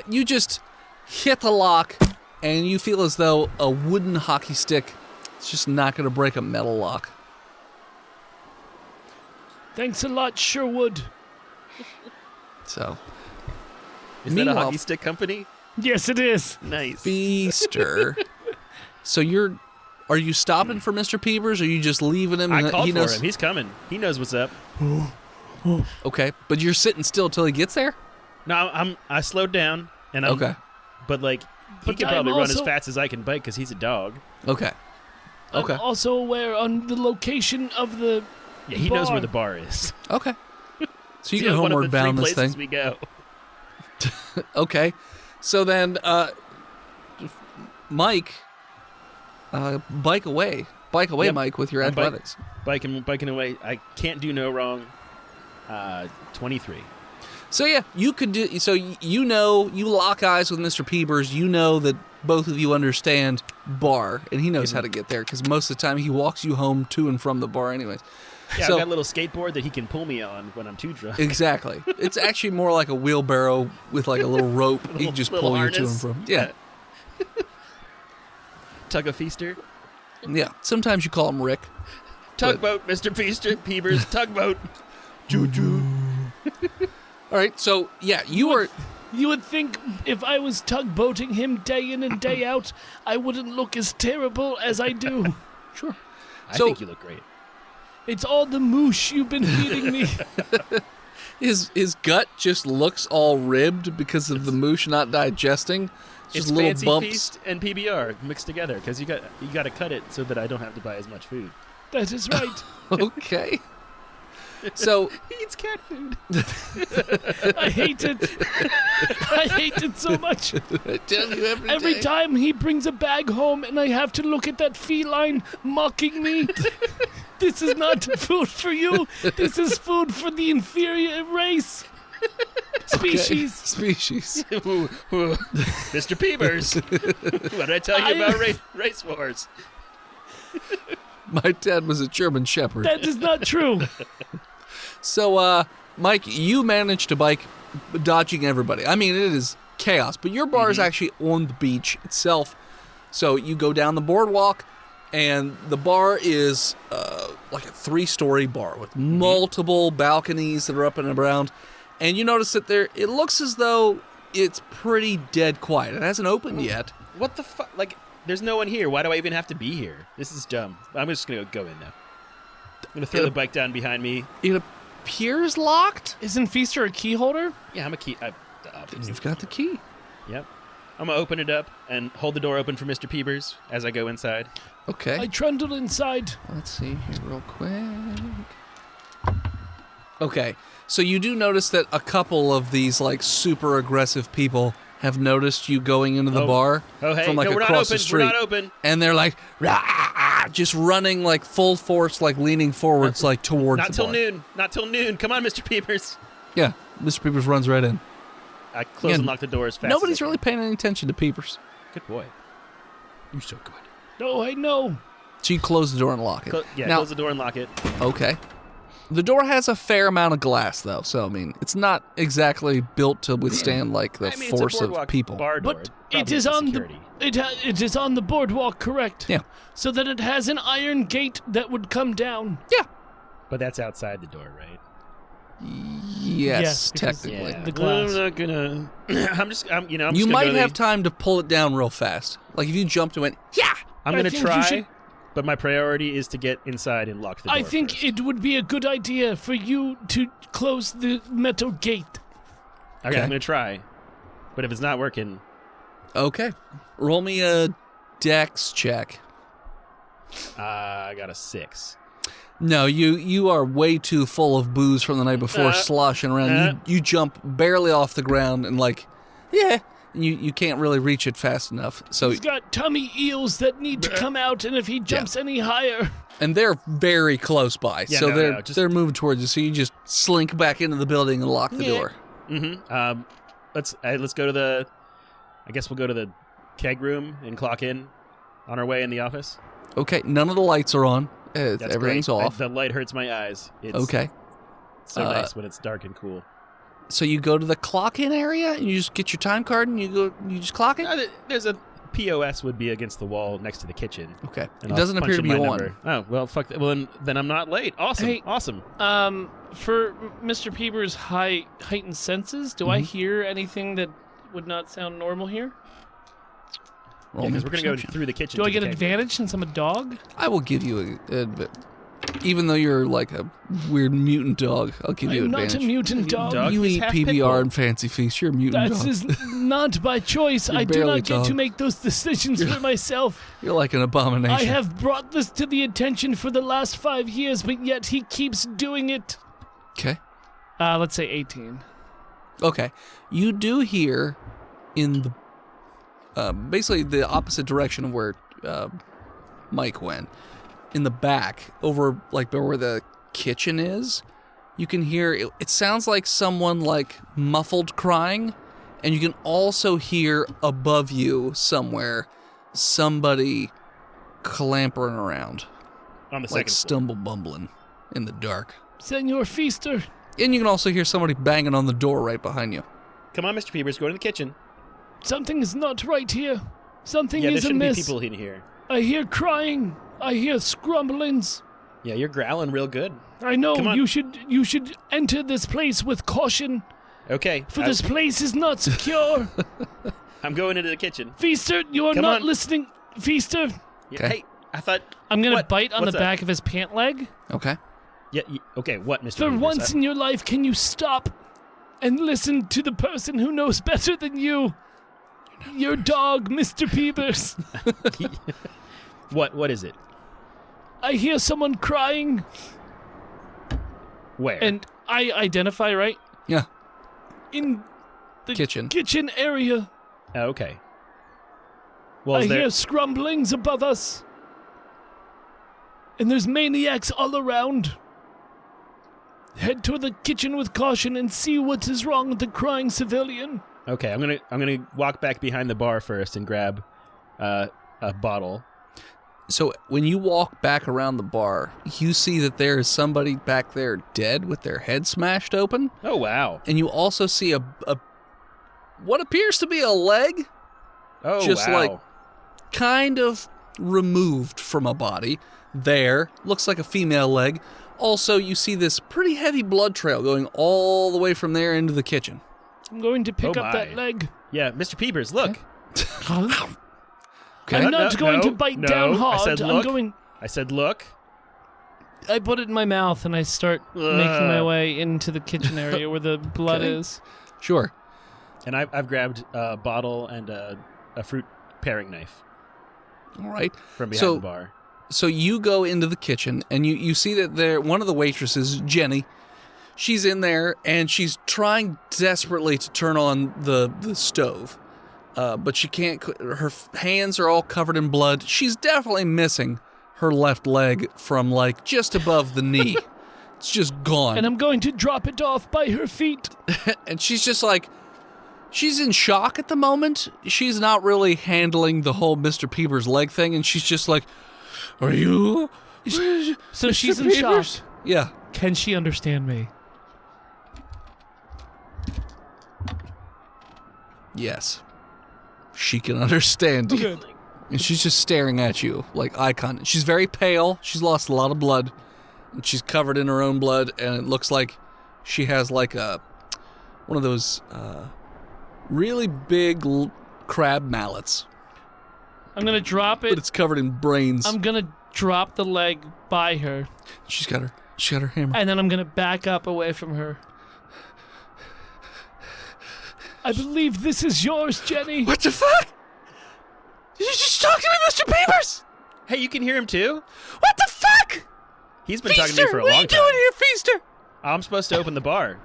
Speaker 2: you just hit the lock, and you feel as though a wooden hockey stick is just not going to break a metal lock.
Speaker 6: Thanks a lot, Sherwood.
Speaker 2: So,
Speaker 5: Is that a
Speaker 2: Meanwhile-
Speaker 5: hockey stick company?
Speaker 6: Yes, it is.
Speaker 5: Nice.
Speaker 2: Feaster. So are you stopping for Mr. Peepers, or are you just leaving him?
Speaker 5: I
Speaker 2: and
Speaker 5: called
Speaker 2: he
Speaker 5: for
Speaker 2: knows?
Speaker 5: him. He's coming. He knows what's up.
Speaker 2: Okay, but you're sitting still till he gets there.
Speaker 5: No, I slowed down, and I'm
Speaker 2: Okay.
Speaker 5: But like, he
Speaker 6: But
Speaker 5: can
Speaker 6: I'm
Speaker 5: probably run as
Speaker 6: also-
Speaker 5: fast as I can bike because he's a dog.
Speaker 2: Okay. Okay.
Speaker 6: I'm also aware on the location of the.
Speaker 5: Yeah, he knows
Speaker 6: bar.
Speaker 5: where the bar is.
Speaker 2: Okay. So you
Speaker 5: It's
Speaker 2: can
Speaker 5: one of
Speaker 2: homeward
Speaker 5: the three
Speaker 2: bound this
Speaker 5: places
Speaker 2: thing.
Speaker 5: we go.
Speaker 2: Okay. So then, Mike, bike away,
Speaker 5: Yep.
Speaker 2: Mike, with your
Speaker 5: I'm
Speaker 2: athletics.
Speaker 5: Biking away. I can't do no wrong. 23.
Speaker 2: So yeah, you could do. So you know, you lock eyes with Mr. Peepers. You know that both of you understand bar, and he knows how to get there because most of the time he walks you home to and from the bar, anyways.
Speaker 5: Yeah,
Speaker 2: So-
Speaker 5: I've got a little skateboard that he can pull me on when I'm too drunk.
Speaker 2: Exactly. It's actually more like a wheelbarrow with like a little rope. He can just
Speaker 5: Little
Speaker 2: pull you to and
Speaker 5: harness.
Speaker 2: from. Yeah.
Speaker 5: Tug a feaster.
Speaker 2: Yeah, sometimes you call him Rick.
Speaker 5: Tugboat, Mr. Peebers, tugboat.
Speaker 2: All right, so yeah, you are.
Speaker 6: You would think if I was tugboating him day in and day out, I wouldn't look as terrible as I do.
Speaker 2: Sure.
Speaker 5: I
Speaker 2: So-
Speaker 5: think you look great.
Speaker 6: It's all the moosh you've been feeding me.
Speaker 2: His gut just looks all ribbed because of the moosh not digesting.
Speaker 5: It's
Speaker 2: Just little
Speaker 5: Fancy
Speaker 2: bumps.
Speaker 5: Feast and PBR mixed together because you got to cut it so that I don't have to buy as much food.
Speaker 6: That is right.
Speaker 2: Okay. So
Speaker 5: He eats cat food.
Speaker 6: I hate it. I hate it so much.
Speaker 2: I tell you
Speaker 6: Every time he brings a bag home and I have to look at that feline mocking me. This is not food for you. This is food for the inferior race. Species.
Speaker 2: Species.
Speaker 5: Mr. Peebers. What did I tell you about race wars?
Speaker 2: My dad was a German Shepherd.
Speaker 6: That is not true.
Speaker 2: So, Mike, you managed to bike dodging everybody. I mean, it is chaos, but your bar is actually on the beach itself. So you go down the boardwalk, and the bar is like a 3-story bar with multiple balconies that are up and around. And you notice that it looks as though it's pretty dead quiet. It hasn't opened yet.
Speaker 5: What the fuck? Like, there's no one here. Why do I even have to be here? This is dumb. I'm just going to go in now. I'm going to throw the bike down behind me.
Speaker 2: It appears locked.
Speaker 6: Isn't Feaster a key holder?
Speaker 5: Yeah, I'm a key.
Speaker 2: You've got the key.
Speaker 5: Yep. I'm going to open it up and hold the door open for Mr. Peebers as I go inside.
Speaker 2: Okay.
Speaker 6: I trundle inside.
Speaker 2: Let's see here real quick. Okay, so you do notice that a couple of these like super aggressive people have noticed you going into the bar
Speaker 5: Oh, hey.
Speaker 2: from like
Speaker 5: No, we're not
Speaker 2: across
Speaker 5: open.
Speaker 2: the street.
Speaker 5: We're not open.
Speaker 2: And they're like, "Rah!" Just running like full force, like leaning forwards, like towards
Speaker 5: Not
Speaker 2: the
Speaker 5: till
Speaker 2: bar.
Speaker 5: noon. Not till noon. Come on, Mr. Peebers.
Speaker 2: Yeah, Mr. Peepers runs right in.
Speaker 5: I close
Speaker 2: Yeah,
Speaker 5: and lock the door as fast
Speaker 2: Nobody's
Speaker 5: as I
Speaker 2: really paying any attention to Peepers.
Speaker 5: can. Good boy. You're so good.
Speaker 6: No, I know.
Speaker 2: So you close the door and lock it. Now,
Speaker 5: Close the door and lock it.
Speaker 2: okay. The door has a fair amount of glass, though, so I mean, it's not exactly built to withstand like the
Speaker 5: It's
Speaker 2: force
Speaker 5: a
Speaker 2: of
Speaker 5: boardwalk
Speaker 2: people.
Speaker 5: Bar door.
Speaker 6: But
Speaker 5: Probably
Speaker 6: it is
Speaker 5: for
Speaker 6: on
Speaker 5: security.
Speaker 6: it is on the boardwalk, correct?
Speaker 2: Yeah.
Speaker 6: So that it has an iron gate that would come down.
Speaker 2: Yeah.
Speaker 5: But that's outside the door, right?
Speaker 2: Yes,
Speaker 6: because-
Speaker 2: technically.
Speaker 6: Yeah. The glass.
Speaker 5: I'm not gonna. I'm just
Speaker 2: You
Speaker 5: gonna
Speaker 2: might
Speaker 5: go
Speaker 2: have time to pull it down real fast. Like if you jumped and went, yeah.
Speaker 5: I'm
Speaker 6: I
Speaker 5: gonna
Speaker 6: think you
Speaker 5: try,
Speaker 6: should-
Speaker 5: but my priority is to get inside and lock the door.
Speaker 6: I think
Speaker 5: first.
Speaker 6: it would be a good idea for you to close the metal gate.
Speaker 5: Okay,
Speaker 2: Okay.
Speaker 5: I'm gonna try, but if it's not working,
Speaker 2: Okay. Roll me a dex check.
Speaker 5: I got a 6.
Speaker 2: No, you are way too full of booze from the night before, sloshing around. You jump barely off the ground and like, yeah, you can't really reach it fast enough. So
Speaker 6: He's got tummy eels that need to come out, and if he jumps any higher,
Speaker 2: and they're very close by,
Speaker 5: Yeah,
Speaker 2: so
Speaker 5: no, just-
Speaker 2: they're moving towards you. So you just slink back into the building and lock the door.
Speaker 5: Mm-hmm. Let's go to the. I guess we'll go to the keg room and clock in on our way in the office.
Speaker 2: Okay, none of the lights are on.
Speaker 5: That's
Speaker 2: Everything's
Speaker 5: great.
Speaker 2: off.
Speaker 5: The light hurts my eyes. It's
Speaker 2: Okay,
Speaker 5: so nice when it's dark and cool.
Speaker 2: so you go to the clock-in area and you just get your time card and you just clock it.
Speaker 5: There's a POS would be against the wall next to the kitchen.
Speaker 2: Okay,
Speaker 5: And
Speaker 2: it
Speaker 5: I'll
Speaker 2: doesn't
Speaker 5: punch
Speaker 2: appear to
Speaker 5: in
Speaker 2: be
Speaker 5: my
Speaker 2: on.
Speaker 5: number. Oh well, fuck that. Well, then I'm not late. Awesome,
Speaker 6: Hey.
Speaker 5: awesome.
Speaker 6: for Mr. Peeber's heightened senses, do I hear anything that would not sound normal here?
Speaker 2: Roll me
Speaker 5: Because we're gonna go
Speaker 2: perception.
Speaker 5: through the kitchen.
Speaker 6: Do
Speaker 5: to
Speaker 6: I get
Speaker 5: the keg room.
Speaker 6: advantage since I'm a dog?
Speaker 2: I will give you even though you're like a weird mutant dog, I'll give you
Speaker 6: I'm not
Speaker 2: advantage.
Speaker 6: a mutant dog.
Speaker 5: dog?
Speaker 2: You
Speaker 5: He's
Speaker 2: eat
Speaker 5: half pit bull.
Speaker 2: PBR and Fancy Feast. You're a mutant
Speaker 6: That
Speaker 2: dog.
Speaker 6: is not by choice.
Speaker 2: You're
Speaker 6: I do
Speaker 2: barely
Speaker 6: not get to
Speaker 2: dog.
Speaker 6: make those decisions for myself.
Speaker 2: You're like an abomination.
Speaker 6: I have brought this to the attention for the last 5 years, but yet he keeps doing it.
Speaker 2: Okay.
Speaker 6: Let's say 18.
Speaker 2: Okay. You do hear in the basically the opposite direction of where Mike went. In the back, over like where the kitchen is, you can hear it sounds like someone like muffled crying, and you can also hear above you somewhere somebody clampering around,
Speaker 5: on the
Speaker 2: like
Speaker 5: second floor.
Speaker 2: stumble bumbling in the dark.
Speaker 6: Senor Feaster.
Speaker 2: And you can also hear somebody banging on the door right behind you.
Speaker 5: Come on, Mr. Peebers, go to the kitchen.
Speaker 6: Something is not right here. Something
Speaker 5: Yeah, there
Speaker 6: is
Speaker 5: shouldn't be
Speaker 6: amiss.
Speaker 5: people in here.
Speaker 6: I hear crying. I hear scrumblings.
Speaker 5: Yeah, you're growling real good.
Speaker 6: I know.
Speaker 5: Come on.
Speaker 6: You should enter this place with caution,
Speaker 5: Okay.
Speaker 6: for this place is not secure.
Speaker 5: I'm going into the kitchen.
Speaker 6: Feaster, you are
Speaker 5: Come
Speaker 6: not
Speaker 5: on.
Speaker 6: listening. Feaster,
Speaker 5: Yeah, hey, I thought.
Speaker 6: I'm gonna
Speaker 5: What?
Speaker 6: bite on
Speaker 5: What's
Speaker 6: the
Speaker 5: up?
Speaker 6: back of his pant leg.
Speaker 2: Okay.
Speaker 5: Yeah. Okay. What, Mr.
Speaker 6: For
Speaker 5: Beavers?
Speaker 6: once in your life, can you stop and listen to the person who knows better than you? Your dog, Mr. Peebers.
Speaker 5: What is it?
Speaker 6: I hear someone crying,
Speaker 5: Where?
Speaker 6: and I identify right
Speaker 2: Yeah.
Speaker 6: in the
Speaker 2: Kitchen.
Speaker 6: area.
Speaker 5: Oh, okay. Well,
Speaker 6: I
Speaker 5: is there?
Speaker 6: hear scrumblings above us, and there's maniacs all around. Head to the kitchen with caution and see what is wrong with the crying civilian.
Speaker 5: Okay, I'm gonna walk back behind the bar first and grab a bottle.
Speaker 2: So when you walk back around the bar, you see that there is somebody back there dead with their head smashed open.
Speaker 5: Oh wow!
Speaker 2: And you also see a what appears to be a leg,
Speaker 5: Oh
Speaker 2: just
Speaker 5: wow!
Speaker 2: like kind of removed from a body. There, looks like a female leg. Also, you see this pretty heavy blood trail going all the way from there into the kitchen.
Speaker 6: I'm going to pick
Speaker 5: Oh
Speaker 6: up that
Speaker 5: my.
Speaker 6: leg.
Speaker 5: Yeah, Mr. Peepers, look.
Speaker 6: I'm not going to
Speaker 5: no,
Speaker 6: bite
Speaker 5: no.
Speaker 6: down
Speaker 5: I
Speaker 6: hard.
Speaker 5: said
Speaker 6: I'm
Speaker 5: look.
Speaker 6: going.
Speaker 5: I said look.
Speaker 6: I put it in my mouth and I start making my way into the kitchen area where the blood
Speaker 2: Okay.
Speaker 6: is.
Speaker 2: Sure.
Speaker 5: And I've grabbed a bottle and a fruit paring knife
Speaker 2: All right.
Speaker 5: from behind
Speaker 2: So-
Speaker 5: the bar.
Speaker 2: So you go into the kitchen and you see that there one of the waitresses, Jenny, she's in there and she's trying desperately to turn on the stove. But she can't. Her hands are all covered in blood. She's definitely missing her left leg from like just above the knee. It's just gone.
Speaker 6: And I'm going to drop it off by her feet.
Speaker 2: And she's just like, she's in shock at the moment. She's not really handling the whole Mr. Peeber's leg thing. And she's just like, are you?
Speaker 6: So
Speaker 2: Mr.
Speaker 6: she's in
Speaker 2: Peepers?
Speaker 6: shock.
Speaker 2: Yeah.
Speaker 6: Can she understand me?
Speaker 2: Yes. She can understand you.
Speaker 6: Good.
Speaker 2: And she's just staring at you like eye contact. She's very pale. She's lost a lot of blood. And she's covered in her own blood. And it looks like she has like one of those really big crab mallets.
Speaker 6: I'm going to drop
Speaker 2: But
Speaker 6: it.
Speaker 2: it's covered in brains.
Speaker 6: I'm going to drop the leg by her.
Speaker 2: She's got her hammer.
Speaker 6: And then I'm going to back up away from her. I believe this is yours, Jenny.
Speaker 2: What the fuck? Did you just talk to me, Mr. Peepers?
Speaker 5: Hey, you can hear him too?
Speaker 2: What the fuck?
Speaker 5: He's been
Speaker 2: Feaster,
Speaker 5: talking to me for a
Speaker 2: what are
Speaker 5: long
Speaker 2: you
Speaker 5: time.
Speaker 2: doing here, Feaster?
Speaker 5: I'm supposed to open the bar.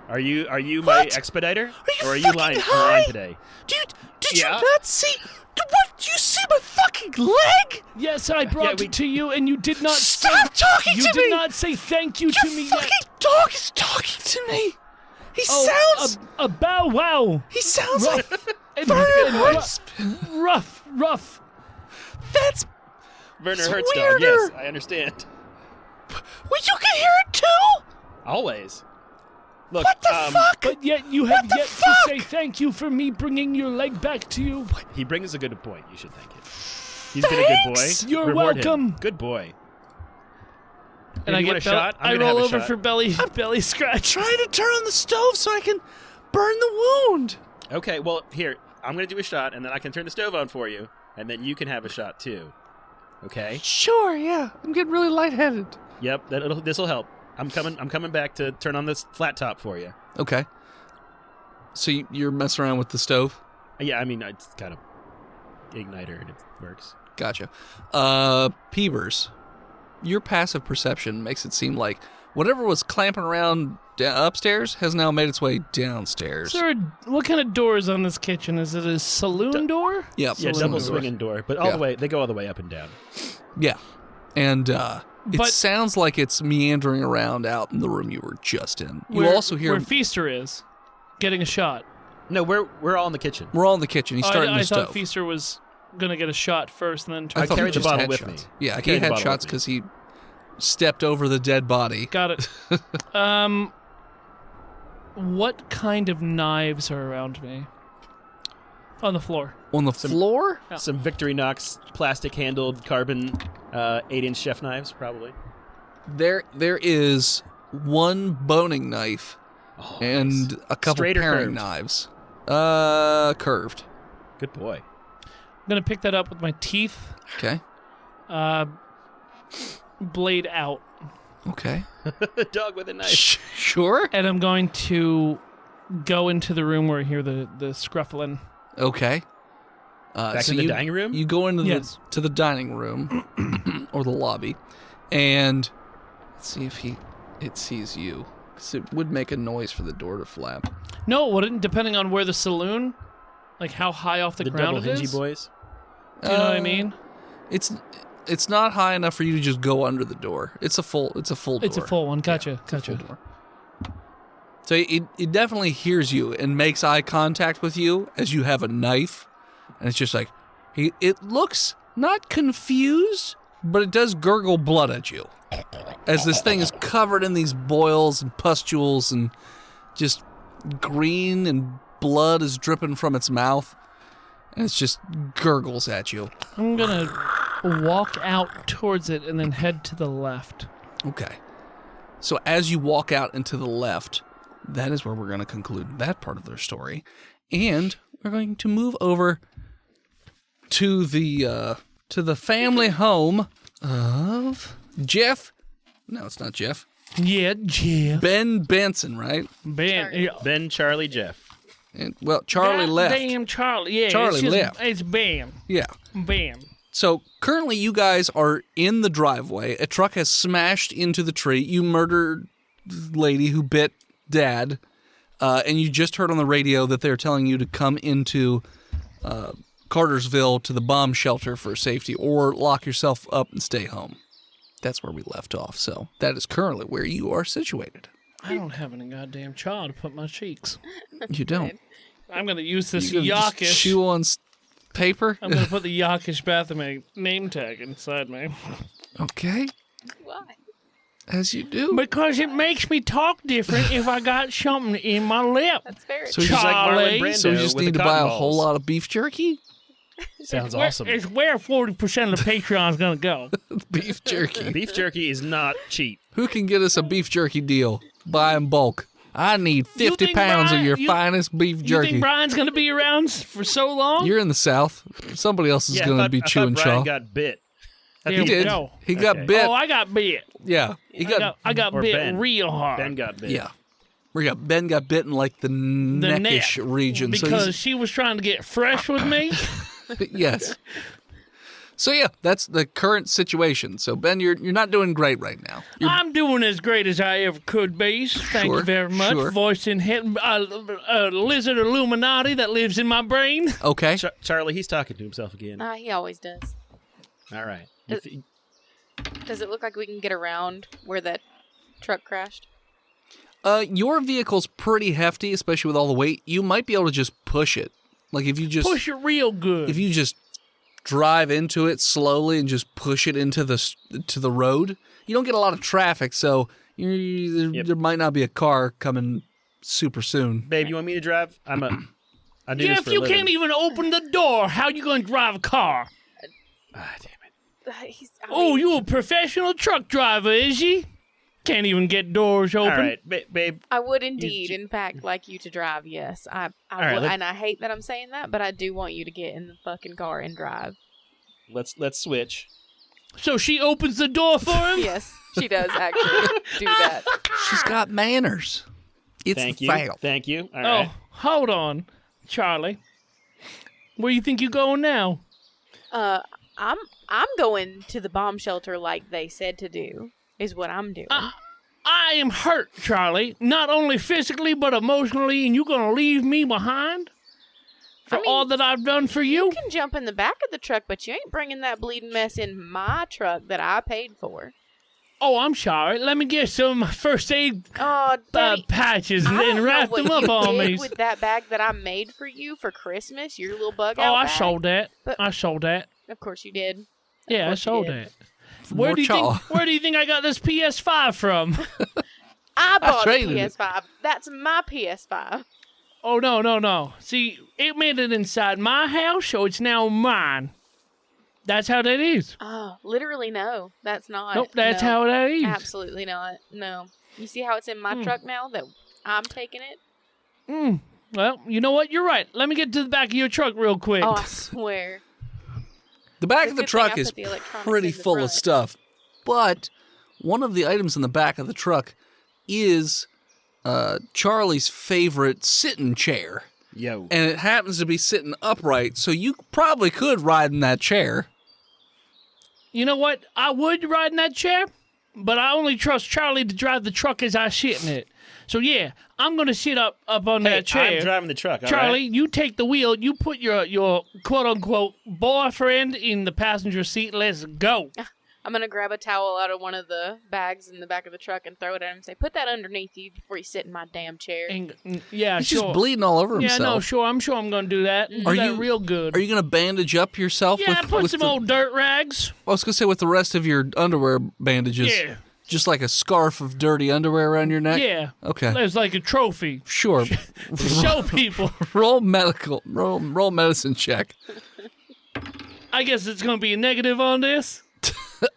Speaker 5: Are you my
Speaker 2: What?
Speaker 5: expediter?
Speaker 2: Are you
Speaker 5: or are you
Speaker 2: fucking
Speaker 5: lying
Speaker 2: high?
Speaker 5: today?
Speaker 2: Dude, did
Speaker 5: Yeah.
Speaker 2: you not see? What? Did you see my fucking leg?
Speaker 6: Yes, I brought
Speaker 5: we-
Speaker 6: it to you, and you did not
Speaker 2: Stop talking
Speaker 6: you
Speaker 2: to
Speaker 6: did
Speaker 2: me!
Speaker 6: not say thank you to
Speaker 2: Your
Speaker 6: me
Speaker 2: fucking
Speaker 6: yet.
Speaker 2: dog is talking to me. He
Speaker 6: Oh,
Speaker 2: sounds.
Speaker 6: a bow wow.
Speaker 2: He sounds
Speaker 6: rough.
Speaker 2: like
Speaker 6: And-
Speaker 2: Werner
Speaker 6: and
Speaker 2: Herzog.
Speaker 6: rough.
Speaker 2: That's.
Speaker 5: Werner
Speaker 2: It's
Speaker 5: Herzog,
Speaker 2: weirder.
Speaker 5: yes, I understand.
Speaker 2: Well, you can hear it too.
Speaker 5: Always. Look,
Speaker 2: What the fuck?
Speaker 6: But yet you have
Speaker 2: the
Speaker 6: yet
Speaker 2: fuck?
Speaker 6: to say thank you for me bringing your leg back to you.
Speaker 5: he brings a good point. You should thank him. He's been a good boy.
Speaker 2: Thanks.
Speaker 6: You're
Speaker 5: Reward him.
Speaker 6: welcome.
Speaker 5: Good boy.
Speaker 6: And
Speaker 5: Hey,
Speaker 6: I
Speaker 5: you
Speaker 6: get
Speaker 5: want a shot? I'm
Speaker 6: I
Speaker 5: gonna
Speaker 6: roll
Speaker 5: have a
Speaker 6: over
Speaker 5: shot.
Speaker 6: for belly scratch.
Speaker 2: Trying to turn on the stove so I can burn the wound.
Speaker 5: Okay, well, here, I'm going to do a shot, and then I can turn the stove on for you, and then you can have a shot, too. Okay?
Speaker 2: Sure, yeah. I'm getting really lightheaded.
Speaker 5: Yep, this will help. I'm coming back to turn on this flat top for you.
Speaker 2: Okay. So you're messing around with the stove?
Speaker 5: Yeah, I mean, it's kind of igniter, and it works.
Speaker 2: Gotcha. Peebers, your passive perception makes it seem like whatever was clamping around upstairs has now made its way downstairs.
Speaker 6: Sir, what kind of door is on this kitchen? Is it a saloon door?
Speaker 2: Yep.
Speaker 5: Yeah,
Speaker 2: Saloon
Speaker 5: double
Speaker 2: door.
Speaker 5: swinging door, but all
Speaker 2: Yeah.
Speaker 5: the way, they go all the way up and down.
Speaker 2: Yeah. And it
Speaker 6: But-
Speaker 2: sounds like it's meandering around out in the room you were just in. You
Speaker 6: Where-
Speaker 2: also hear
Speaker 6: where Feaster is getting a shot.
Speaker 5: No, we're all in the kitchen.
Speaker 2: we're all in the kitchen. He's starting
Speaker 6: I
Speaker 2: the
Speaker 6: thought
Speaker 2: stove.
Speaker 6: Feaster was gonna get a shot first and then
Speaker 2: I
Speaker 6: turn.
Speaker 2: thought
Speaker 5: carried
Speaker 2: he
Speaker 5: the
Speaker 2: just
Speaker 5: bottle
Speaker 2: had
Speaker 5: with
Speaker 2: shots.
Speaker 5: me.
Speaker 2: Yeah,
Speaker 5: I
Speaker 2: he
Speaker 5: carried the
Speaker 2: had
Speaker 5: bottle
Speaker 2: shots
Speaker 5: with me.
Speaker 2: because he stepped over the dead body.
Speaker 6: Got it. What kind of knives are around me? On the floor.
Speaker 2: On the floor?
Speaker 5: Some Victorinox plastic-handled carbon 8-inch chef knives, probably.
Speaker 2: There is one boning knife and a couple
Speaker 5: Straight or
Speaker 2: paring
Speaker 5: curved?
Speaker 2: knives. Curved.
Speaker 5: Good boy.
Speaker 6: I'm going to pick that up with my teeth.
Speaker 2: Okay.
Speaker 6: Blade out.
Speaker 2: Okay.
Speaker 5: Dog with a knife.
Speaker 2: Sure.
Speaker 6: And I'm going to go into the room where I hear the scruffling.
Speaker 2: Okay.
Speaker 5: Back in the dining room?
Speaker 2: You go into
Speaker 6: Yes.
Speaker 2: to the dining room or the lobby, and let's see if it sees you, because it would make a noise for the door to flap.
Speaker 6: No, it wouldn't, depending on where the saloon, like how high off the
Speaker 5: The
Speaker 6: ground
Speaker 5: double
Speaker 6: it
Speaker 5: hingy
Speaker 6: is.
Speaker 5: boys.
Speaker 6: Do you know what I mean?
Speaker 2: It's not high enough for you to just go under the door. It's a full door.
Speaker 6: It's a full one. Gotcha.
Speaker 2: It's a full door. So it definitely hears you and makes eye contact with you as you have a knife, and it's just like it looks not confused, but it does gurgle blood at you as this thing is covered in these boils and pustules and just green and blood is dripping from its mouth, and it's just gurgles at you.
Speaker 6: I'm going to walk out towards it and then head to the left.
Speaker 2: Okay. So as you walk out into the left, that is where we're going to conclude that part of their story. And we're going to move over to the family home of Jeff. No, it's not Jeff.
Speaker 6: Yeah, Jeff.
Speaker 2: Ben Benson, right?
Speaker 6: Ben. Yeah.
Speaker 5: Ben, Charlie, Jeff.
Speaker 2: And well, Charlie left.
Speaker 6: Damn, Charlie. Yeah,
Speaker 2: Charlie
Speaker 6: it's just,
Speaker 2: left.
Speaker 6: It's Bam.
Speaker 2: Yeah.
Speaker 6: Bam.
Speaker 2: So currently you guys are in the driveway. A truck has smashed into the tree. You murdered the lady who bit Dad, and you just heard on the radio that they're telling you to come into Cartersville to the bomb shelter for safety or lock yourself up and stay home. That's where we left off. So that is currently where you are situated.
Speaker 6: I don't have any goddamn chaw to put in my cheeks.
Speaker 2: You don't.
Speaker 6: I'm going to use this
Speaker 2: You just
Speaker 6: Yakish.
Speaker 2: chew on paper?
Speaker 6: I'm going to put the Yakish Baphomet name tag inside me.
Speaker 2: Okay.
Speaker 4: Why?
Speaker 2: As you do.
Speaker 6: Because it makes me talk different if I got something in my lip.
Speaker 4: That's very
Speaker 2: So
Speaker 4: true.
Speaker 2: you just
Speaker 5: like Marlon
Speaker 6: Charlie.
Speaker 5: Brando
Speaker 2: So you just
Speaker 5: with
Speaker 2: need
Speaker 5: the
Speaker 2: to buy a
Speaker 5: cotton
Speaker 2: whole
Speaker 5: balls.
Speaker 2: lot of beef jerky?
Speaker 5: Sounds
Speaker 6: Where-
Speaker 5: awesome.
Speaker 6: It's where 40% of the Patreon's going to go.
Speaker 2: Beef jerky.
Speaker 5: Beef jerky is not cheap.
Speaker 2: Who can get us a beef jerky deal? Buy in bulk. I need 50
Speaker 6: think
Speaker 2: pounds of
Speaker 6: Brian-
Speaker 2: your
Speaker 6: you-
Speaker 2: finest beef
Speaker 6: You
Speaker 2: jerky.
Speaker 6: think Brian's going to be around for so long?
Speaker 2: You're in the South. Somebody else is
Speaker 5: Yeah,
Speaker 2: going
Speaker 5: I
Speaker 2: to be
Speaker 5: thought
Speaker 2: chewing
Speaker 5: Brian
Speaker 2: chaw.
Speaker 5: got bit.
Speaker 6: There
Speaker 2: He
Speaker 6: we
Speaker 2: did.
Speaker 6: go.
Speaker 2: He got
Speaker 5: Okay.
Speaker 2: bit.
Speaker 6: Oh, I got bit.
Speaker 2: Yeah. He got.
Speaker 6: I got
Speaker 5: Or
Speaker 6: bit
Speaker 5: Ben.
Speaker 6: real hard.
Speaker 5: Ben got bit.
Speaker 2: Yeah. Ben got bit in like the
Speaker 6: The
Speaker 2: neckish
Speaker 6: neck,
Speaker 2: region.
Speaker 6: because she was trying to get fresh with me.
Speaker 2: Yes. So yeah, that's the current situation. So Ben, you're not doing great right now. You're,
Speaker 6: I'm doing as great as I ever could be. Thank
Speaker 2: Sure,
Speaker 6: you very much.
Speaker 2: sure.
Speaker 6: Voicing lizard Illuminati that lives in my brain.
Speaker 2: okay.
Speaker 5: Charlie, he's talking to himself again.
Speaker 4: He always does.
Speaker 5: All right.
Speaker 4: Does it look like we can get around where that truck crashed?
Speaker 2: Your vehicle's pretty hefty, especially with all the weight. You might be able to just push it. Like if you just
Speaker 6: Push it real good.
Speaker 2: if you just drive into it slowly and just push it into the road, you don't get a lot of traffic, so there might not be a car coming super soon.
Speaker 5: Babe, you want me to drive? I do this
Speaker 6: Jeff,
Speaker 5: for a
Speaker 6: you
Speaker 5: living.
Speaker 6: can't even open the door. How you going to drive a car?
Speaker 5: Ah, damn it.
Speaker 6: Oh, you a professional truck driver, is you? Can't even get doors open.
Speaker 5: All right, babe.
Speaker 4: I would indeed, in fact, like you to drive. Yes, I
Speaker 5: right,
Speaker 4: would,
Speaker 5: let's-
Speaker 4: and I hate that I'm saying that, but I do want you to get in the fucking car and drive.
Speaker 5: Let's switch.
Speaker 6: So she opens the door for him?
Speaker 4: Yes, she does actually do that.
Speaker 2: She's got manners. It's
Speaker 5: Thank
Speaker 2: the
Speaker 5: you.
Speaker 2: fail.
Speaker 5: Thank you. All
Speaker 6: Oh,
Speaker 5: right.
Speaker 6: hold on, Charlie. Where you think you going now?
Speaker 4: I'm going to the bomb shelter like they said to do. Is what I'm doing.
Speaker 6: I am hurt, Charlie. Not only physically, but emotionally, and you gonna leave me behind? For
Speaker 4: I mean,
Speaker 6: all that I've done for you?
Speaker 4: You can jump in the back of the truck, but you ain't bringing that bleeding mess in my truck that I paid for.
Speaker 6: Oh, I'm sorry. Let me get some first aid
Speaker 4: Oh, Daddy,
Speaker 6: patches
Speaker 4: I
Speaker 6: and
Speaker 4: don't know
Speaker 6: wrap
Speaker 4: what
Speaker 6: them up
Speaker 4: you
Speaker 6: on
Speaker 4: did
Speaker 6: me.
Speaker 4: with that bag that I made for you for Christmas, your little bug
Speaker 6: Oh,
Speaker 4: out
Speaker 6: I
Speaker 4: bag.
Speaker 6: sold that.
Speaker 4: But-
Speaker 6: I sold that.
Speaker 4: Of course you did.
Speaker 6: Yeah, I
Speaker 4: course you
Speaker 6: sold
Speaker 4: did.
Speaker 6: that. Where
Speaker 2: More
Speaker 6: do you
Speaker 2: chaw.
Speaker 6: think? Where do you think I got this PS5 from?
Speaker 4: I bought a
Speaker 2: traded it.
Speaker 4: PS5. That's my PS5.
Speaker 6: Oh, no. See, it made it inside my house, so it's now mine. That's how that is.
Speaker 4: Oh, literally no. That's not.
Speaker 6: Nope, that's
Speaker 4: no.
Speaker 6: how that is.
Speaker 4: Absolutely not. No. You see how it's in my truck now that I'm taking it?
Speaker 6: Well, you know what? You're right. Let me get to the back of your truck real quick.
Speaker 4: Oh, I swear.
Speaker 2: The back
Speaker 4: It's
Speaker 2: of
Speaker 4: a
Speaker 2: the
Speaker 4: good thing I
Speaker 2: truck is
Speaker 4: put the electronics
Speaker 2: pretty
Speaker 4: in the
Speaker 2: full of
Speaker 4: front.
Speaker 2: stuff, but one of the items in the back of the truck is Charlie's favorite sitting chair,
Speaker 5: Yo.
Speaker 2: and it happens to be sitting upright, so you probably could ride in that chair.
Speaker 6: You know what? I would ride in that chair, but I only trust Charlie to drive the truck as I sit in it. So yeah, I'm gonna sit up on
Speaker 5: Hey,
Speaker 6: that chair.
Speaker 5: I'm driving the truck. all
Speaker 6: Charlie,
Speaker 5: right?
Speaker 6: you take the wheel. You put your quote unquote boyfriend in the passenger seat. Let's go.
Speaker 4: I'm going to grab a towel out of one of the bags in the back of the truck and throw it at him and say, put that underneath you before you sit in my damn chair.
Speaker 6: Yeah,
Speaker 2: He's
Speaker 6: sure.
Speaker 2: just bleeding all over
Speaker 6: Yeah,
Speaker 2: himself.
Speaker 6: no, sure. I'm sure I'm gonna do that. Do
Speaker 2: Are
Speaker 6: that
Speaker 2: you-
Speaker 6: real good.
Speaker 2: Are you going to bandage up yourself
Speaker 6: Yeah,
Speaker 2: with,
Speaker 6: put
Speaker 2: with
Speaker 6: some
Speaker 2: the,
Speaker 6: old dirt rags.
Speaker 2: I was going to say with the rest of your underwear bandages.
Speaker 6: Yeah.
Speaker 2: Just like a scarf of dirty underwear around your neck?
Speaker 6: Yeah.
Speaker 2: Okay.
Speaker 6: There's like a trophy
Speaker 2: Sure.
Speaker 6: to show people.
Speaker 2: roll medicine check.
Speaker 6: I guess it's gonna be a negative on this.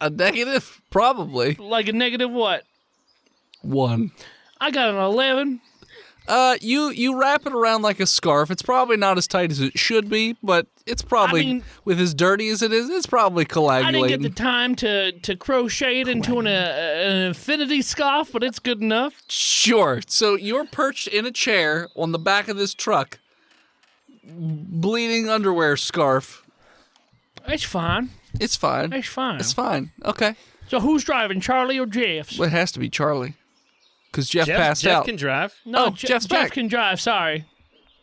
Speaker 2: A negative? Probably.
Speaker 6: Like a negative what?
Speaker 2: 1.
Speaker 6: I got an 11.
Speaker 2: You wrap it around like a scarf. It's probably not as tight as it should be, but it's probably,
Speaker 6: I mean-
Speaker 2: with as dirty as it is, it's probably
Speaker 6: I
Speaker 2: coagulating.
Speaker 6: didn't get the time to crochet it into an infinity scarf, but it's good enough.
Speaker 2: Sure. So you're perched in a chair on the back of this truck, bleeding underwear scarf.
Speaker 6: It's fine.
Speaker 2: It's fine.
Speaker 6: It's fine.
Speaker 2: It's fine. Okay.
Speaker 6: So who's driving, Charlie or Jeff?
Speaker 2: Well, it has to be Charlie, because Jeff
Speaker 5: Jeff
Speaker 2: passed
Speaker 5: Jeff
Speaker 2: out.
Speaker 5: can drive.
Speaker 6: No,
Speaker 2: Oh, Jeff's
Speaker 6: Jeff
Speaker 2: back.
Speaker 6: can drive. Sorry,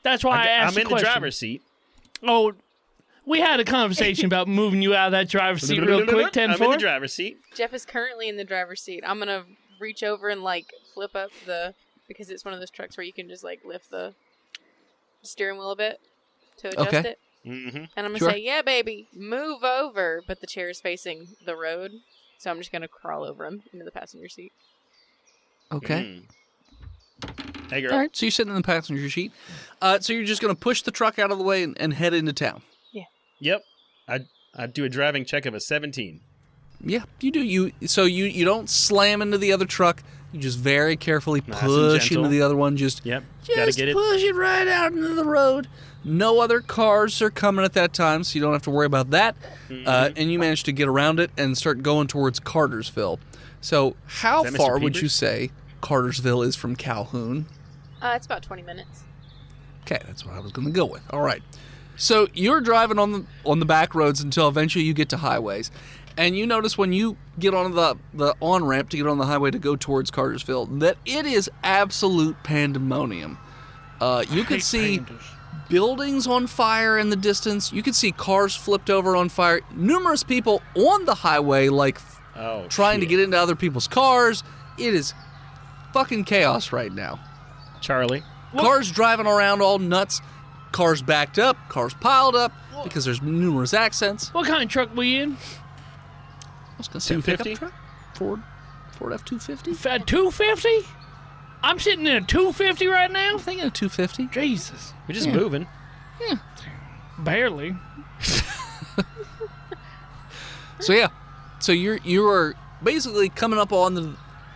Speaker 6: that's why I asked
Speaker 5: I'm in the
Speaker 6: question.
Speaker 5: driver's seat.
Speaker 6: Oh, we had a conversation about moving you out of that driver's seat real quick.
Speaker 5: I'm in
Speaker 6: 10-4.
Speaker 5: the driver's seat.
Speaker 4: Jeff is currently in the driver's seat. I'm going to reach over and, like, flip up because it's one of those trucks where you can just, like, lift the steering wheel a bit to adjust
Speaker 2: Okay.
Speaker 4: it.
Speaker 5: Mm-hmm.
Speaker 4: And I'm going to
Speaker 2: Sure.
Speaker 4: say, yeah, baby, move over. But the chair is facing the road. So I'm just going to crawl over him into the passenger seat.
Speaker 2: Okay.
Speaker 5: Hey, girl.
Speaker 2: All right. So you're sitting in the passenger seat. So you're just going to push the truck out of the way and head into town.
Speaker 5: Yep. I'd do a driving check of a 17.
Speaker 2: Yeah, you do. You don't slam into the other truck. You just very carefully
Speaker 5: Nice and
Speaker 2: push
Speaker 5: gentle.
Speaker 2: into the other one. Just
Speaker 5: Yep. Gotta get it.
Speaker 2: push it right out into the road. No other cars are coming at that time, so you don't have to worry about that.
Speaker 5: Mm-hmm.
Speaker 2: And you manage to get around it and start going towards Cartersville. So how
Speaker 5: Is that Mr.
Speaker 2: far would
Speaker 5: Peters?
Speaker 2: you say Cartersville is from Calhoun?
Speaker 4: It's about 20 minutes.
Speaker 2: Okay, that's what I was going to go with. All right. So you're driving on the back roads until eventually you get to highways. And you notice when you get on the on-ramp to get on the highway to go towards Cartersville that it is absolute pandemonium. You could see buildings on fire in the distance. You could see cars flipped over on fire. Numerous people on the highway, like
Speaker 5: Oh,
Speaker 2: trying to
Speaker 5: shit.
Speaker 2: get into other people's cars. It is fucking chaos right now.
Speaker 5: Charlie.
Speaker 2: Cars driving around all nuts. Cars backed up. Cars piled up because there's numerous accents.
Speaker 6: What kind of truck we in?
Speaker 2: I was going to say a pickup
Speaker 5: 250?
Speaker 2: truck. Ford F-250.
Speaker 6: A 250? I'm sitting in a 250 right now?
Speaker 2: I'm thinking a 250.
Speaker 6: Jesus.
Speaker 5: We're just moving.
Speaker 6: Barely.
Speaker 2: So yeah, so you are basically coming up on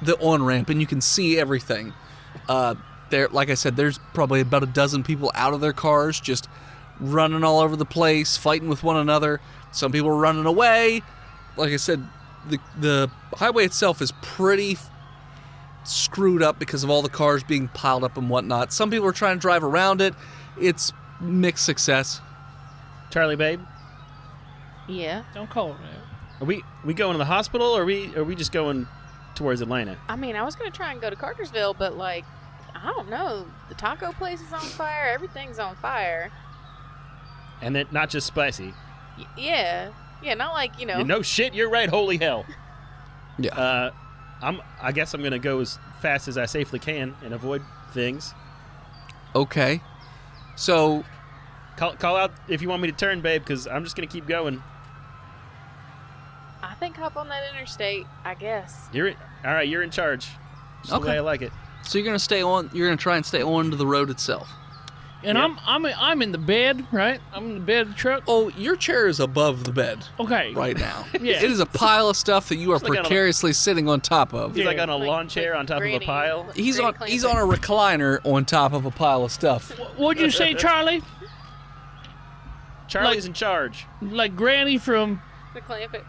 Speaker 2: the on ramp, and you can see everything. There, like I said, there's probably about a dozen people out of their cars, just running all over the place, fighting with one another. Some people are running away. Like I said, the highway itself is pretty screwed up because of all the cars being piled up and whatnot. Some people are trying to drive around it. It's mixed success.
Speaker 5: Charlie, babe.
Speaker 4: Yeah.
Speaker 6: Don't call it that.
Speaker 5: Are we going to the hospital, or are we just going towards Atlanta?
Speaker 4: I mean, I was going to try and go to Cartersville, but, like, I don't know. The taco place is on fire. Everything's on fire.
Speaker 5: And then not just spicy.
Speaker 4: Yeah. Yeah, not like, you know.
Speaker 5: You know shit, you're right, holy hell.
Speaker 2: Yeah.
Speaker 5: I guess I'm gonna go as fast as I safely can and avoid things.
Speaker 2: Okay. So
Speaker 5: Call out if you want me to turn, babe, because I'm just gonna keep going.
Speaker 4: I think hop on that interstate, I guess.
Speaker 5: All right, you're in charge. Just the
Speaker 2: Okay.
Speaker 5: way I like it.
Speaker 2: So you're gonna stay on. You're gonna try and stay on to the road itself.
Speaker 6: And
Speaker 5: Yeah.
Speaker 6: I'm in the bed, right? I'm in the bed of the truck.
Speaker 2: Oh, your chair is above the bed
Speaker 6: Okay.
Speaker 2: right now.
Speaker 6: Yeah.
Speaker 2: It is a pile of stuff that you are
Speaker 5: It's like on a-
Speaker 2: precariously sitting on top of.
Speaker 5: He's like on a
Speaker 4: Like-
Speaker 5: lawn chair
Speaker 4: like
Speaker 5: on top of a
Speaker 4: Granny.
Speaker 5: pile.
Speaker 2: He's
Speaker 4: Granny
Speaker 2: on a
Speaker 4: Clampett.
Speaker 2: recliner on top of a pile of stuff.
Speaker 6: What'd you say, Charlie?
Speaker 5: Charlie's
Speaker 6: Like-
Speaker 5: in charge.
Speaker 6: Like Granny from...
Speaker 4: The Clampets.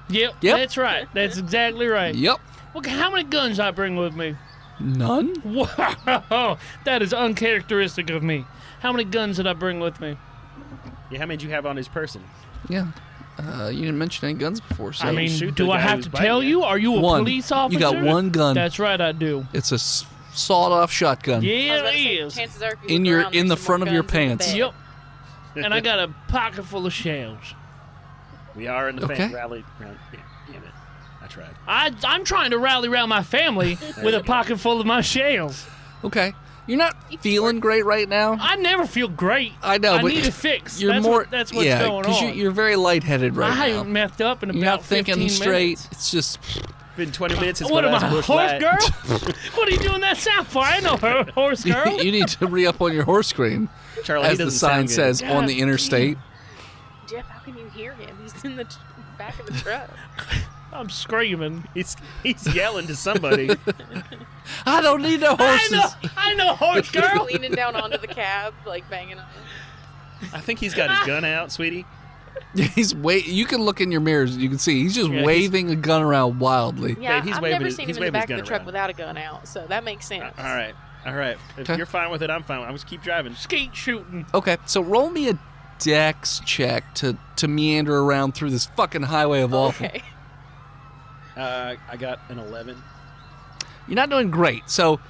Speaker 6: Yep,
Speaker 2: Yep.
Speaker 6: that's right. That's exactly right.
Speaker 2: Yep.
Speaker 6: Look, how many guns I bring with me?
Speaker 2: None?
Speaker 6: Wow, that is uncharacteristic of me. How many guns did I bring with me?
Speaker 5: Yeah, how many do you have on his person?
Speaker 2: Yeah. You didn't mention any guns before, so
Speaker 6: I
Speaker 5: you
Speaker 6: mean,
Speaker 5: shoot the
Speaker 6: do I
Speaker 5: guy
Speaker 6: have
Speaker 5: who's
Speaker 6: to
Speaker 5: biting
Speaker 6: tell
Speaker 5: you.
Speaker 6: you? Are you a
Speaker 2: one.
Speaker 6: police officer?
Speaker 2: You got one gun.
Speaker 6: That's right, I do.
Speaker 2: It's a sawed-off shotgun.
Speaker 4: I was
Speaker 6: Yeah,
Speaker 4: about to
Speaker 6: it
Speaker 4: say,
Speaker 6: is.
Speaker 4: chances are if you
Speaker 2: In
Speaker 4: look
Speaker 2: your-
Speaker 4: around,
Speaker 2: in
Speaker 4: there's
Speaker 2: the
Speaker 4: some more
Speaker 2: front of your
Speaker 4: guns in the
Speaker 2: pants.
Speaker 4: bed.
Speaker 6: Yep. And I got a pocket full of shells.
Speaker 5: We are in the
Speaker 2: Okay.
Speaker 5: fan rally round. Yeah, damn it. I tried.
Speaker 6: I'm trying to rally around my family with a pocket full of my shells.
Speaker 2: Okay. You're not feeling great right now.
Speaker 6: I never feel great.
Speaker 2: I know,
Speaker 6: I
Speaker 2: but
Speaker 6: need a fix.
Speaker 2: You're
Speaker 6: that's
Speaker 2: more.
Speaker 6: that's what's
Speaker 2: yeah,
Speaker 6: going on.
Speaker 2: You're very lightheaded right
Speaker 6: I
Speaker 2: now.
Speaker 6: haven't messed up in
Speaker 2: You're
Speaker 6: about
Speaker 2: not thinking
Speaker 6: 15
Speaker 2: straight.
Speaker 6: minutes.
Speaker 2: It's just.
Speaker 5: Been 20 minutes since
Speaker 6: What
Speaker 5: my
Speaker 6: am I,
Speaker 5: last
Speaker 6: a
Speaker 5: bush
Speaker 6: horse
Speaker 5: light.
Speaker 6: girl? What are you doing that sound for? I know her, horse girl.
Speaker 2: You need to re-up on your horse scream,
Speaker 5: Charlie, he
Speaker 2: as the
Speaker 5: doesn't
Speaker 2: sign
Speaker 5: sound good.
Speaker 2: says on
Speaker 6: God
Speaker 2: the interstate.
Speaker 4: Jeff, how can you hear him? He's in the back of the truck.
Speaker 6: I'm screaming.
Speaker 5: He's yelling to somebody.
Speaker 2: I don't need no horses.
Speaker 6: I know, horse
Speaker 4: He's
Speaker 6: girl.
Speaker 4: leaning down onto the cab, like banging on it.
Speaker 5: I think he's got his gun out, sweetie.
Speaker 2: He's You can look in your mirrors and you can see he's just
Speaker 5: Yeah, he's-
Speaker 2: waving a gun around wildly.
Speaker 4: Yeah,
Speaker 5: he's
Speaker 4: I've
Speaker 5: waving
Speaker 4: never
Speaker 5: his-
Speaker 4: seen
Speaker 5: he's
Speaker 4: him in the
Speaker 5: waving his
Speaker 4: back of
Speaker 5: gun
Speaker 4: the truck
Speaker 5: around.
Speaker 4: without a gun out, so that makes sense.
Speaker 5: All right. If
Speaker 2: Okay.
Speaker 5: you're fine with it, I'm fine. I'm just keep driving.
Speaker 6: Skeet shooting.
Speaker 2: Okay, so roll me a dex check to meander around through this fucking highway of awful.
Speaker 4: Okay.
Speaker 5: I got an 11.
Speaker 2: You're not doing great. So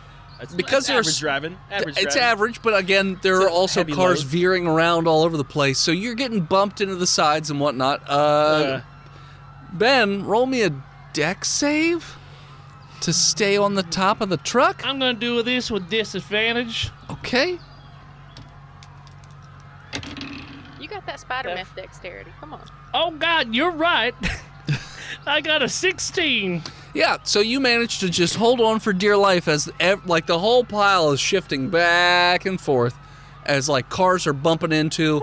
Speaker 2: because
Speaker 5: That's
Speaker 2: there's
Speaker 5: average driving. Average
Speaker 2: it's
Speaker 5: driving.
Speaker 2: average, but again, there
Speaker 5: It's
Speaker 2: are
Speaker 5: a
Speaker 2: also
Speaker 5: heavy
Speaker 2: cars
Speaker 5: load.
Speaker 2: veering around all over the place. So you're getting bumped into the sides and whatnot. Ben, roll me a dex save to stay on the top of the truck.
Speaker 6: I'm gonna do this with disadvantage.
Speaker 2: Okay.
Speaker 4: You got that spider meth dexterity. Come on.
Speaker 6: Oh God, you're right. I got a 16.
Speaker 2: Yeah, so you manage to just hold on for dear life as like the whole pile is shifting back and forth as like cars are bumping into.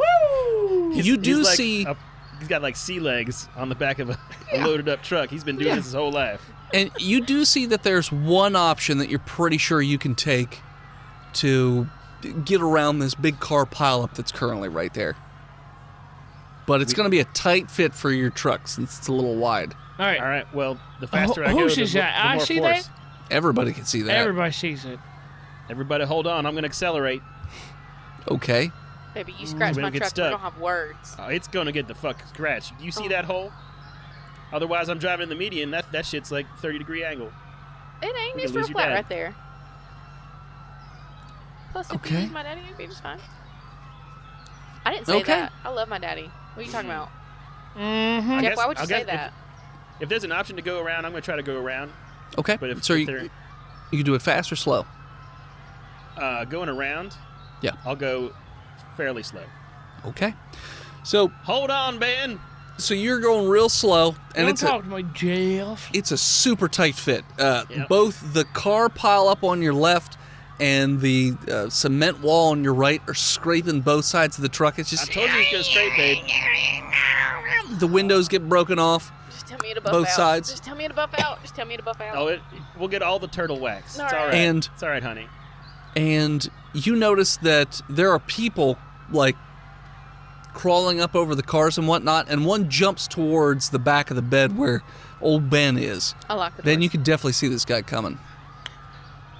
Speaker 2: You do
Speaker 5: He's like
Speaker 2: see,
Speaker 5: he's got like sea legs on the back of a loaded up truck. He's been doing this his whole life.
Speaker 2: and you do see that there's one option that you're pretty sure you can take to get around this big car pileup that's currently right there. But it's going to be a tight fit for your truck since it's a little wide.
Speaker 6: All right.
Speaker 5: All right. Well, the faster I go,
Speaker 6: whose
Speaker 5: the,
Speaker 6: is
Speaker 5: mo-
Speaker 6: that?
Speaker 5: the
Speaker 6: I
Speaker 5: more
Speaker 6: see
Speaker 5: force.
Speaker 6: that.
Speaker 2: Everybody can see that.
Speaker 6: Everybody sees it.
Speaker 5: Everybody, hold on. I'm going to accelerate.
Speaker 2: Okay.
Speaker 4: Baby, you scratch
Speaker 5: We
Speaker 4: my
Speaker 5: don't get
Speaker 4: truck,
Speaker 5: stuck.
Speaker 4: we don't have words.
Speaker 5: It's going to get the fuck scratched. Do you see
Speaker 4: Oh.
Speaker 5: that hole? Otherwise, I'm driving in the median. That shit's like 30-degree angle.
Speaker 4: It ain't.
Speaker 5: We
Speaker 4: It's
Speaker 5: could
Speaker 4: real
Speaker 5: lose your
Speaker 4: flat
Speaker 5: dad.
Speaker 4: right there. Plus, if
Speaker 2: Okay.
Speaker 4: you use my daddy, it'd be just fine. I didn't say
Speaker 2: Okay.
Speaker 4: that. I love my daddy. What are you talking about?
Speaker 6: Mm-hmm.
Speaker 5: I
Speaker 4: Jeff,
Speaker 5: guess-
Speaker 4: why would you
Speaker 5: I
Speaker 4: say
Speaker 5: guess
Speaker 4: that?
Speaker 5: If there's an option to go around, I'm going to try to go around.
Speaker 2: Okay.
Speaker 5: But if,
Speaker 2: so
Speaker 5: if
Speaker 2: you
Speaker 5: they're
Speaker 2: can do it fast or slow.
Speaker 5: going around,
Speaker 2: Yeah.
Speaker 5: I'll go fairly slow.
Speaker 2: Okay. So
Speaker 5: Hold on, Ben.
Speaker 2: you're going real slow, and
Speaker 6: Don't
Speaker 2: it's
Speaker 6: talk to me, Jeff.
Speaker 2: it's a super tight fit.
Speaker 5: Yep.
Speaker 2: Both the car pile up on your left and the cement wall on your right are scraping both sides of the truck. It's
Speaker 5: I
Speaker 2: just
Speaker 5: told you it's going straight, babe.
Speaker 2: the windows get broken off.
Speaker 4: Just tell me to buff
Speaker 2: Both
Speaker 4: out.
Speaker 2: sides.
Speaker 4: Just tell me to buff out. Just tell me to buff out.
Speaker 5: Oh, we'll get all the turtle wax.
Speaker 4: All
Speaker 5: It's all
Speaker 4: right.
Speaker 5: right.
Speaker 2: And-
Speaker 5: it's all right, honey.
Speaker 2: And you notice that there are people like crawling up over the cars and whatnot, and one jumps towards the back of the bed where old Ben is.
Speaker 4: I lock the
Speaker 2: Then
Speaker 4: doors.
Speaker 2: you can definitely see this guy coming.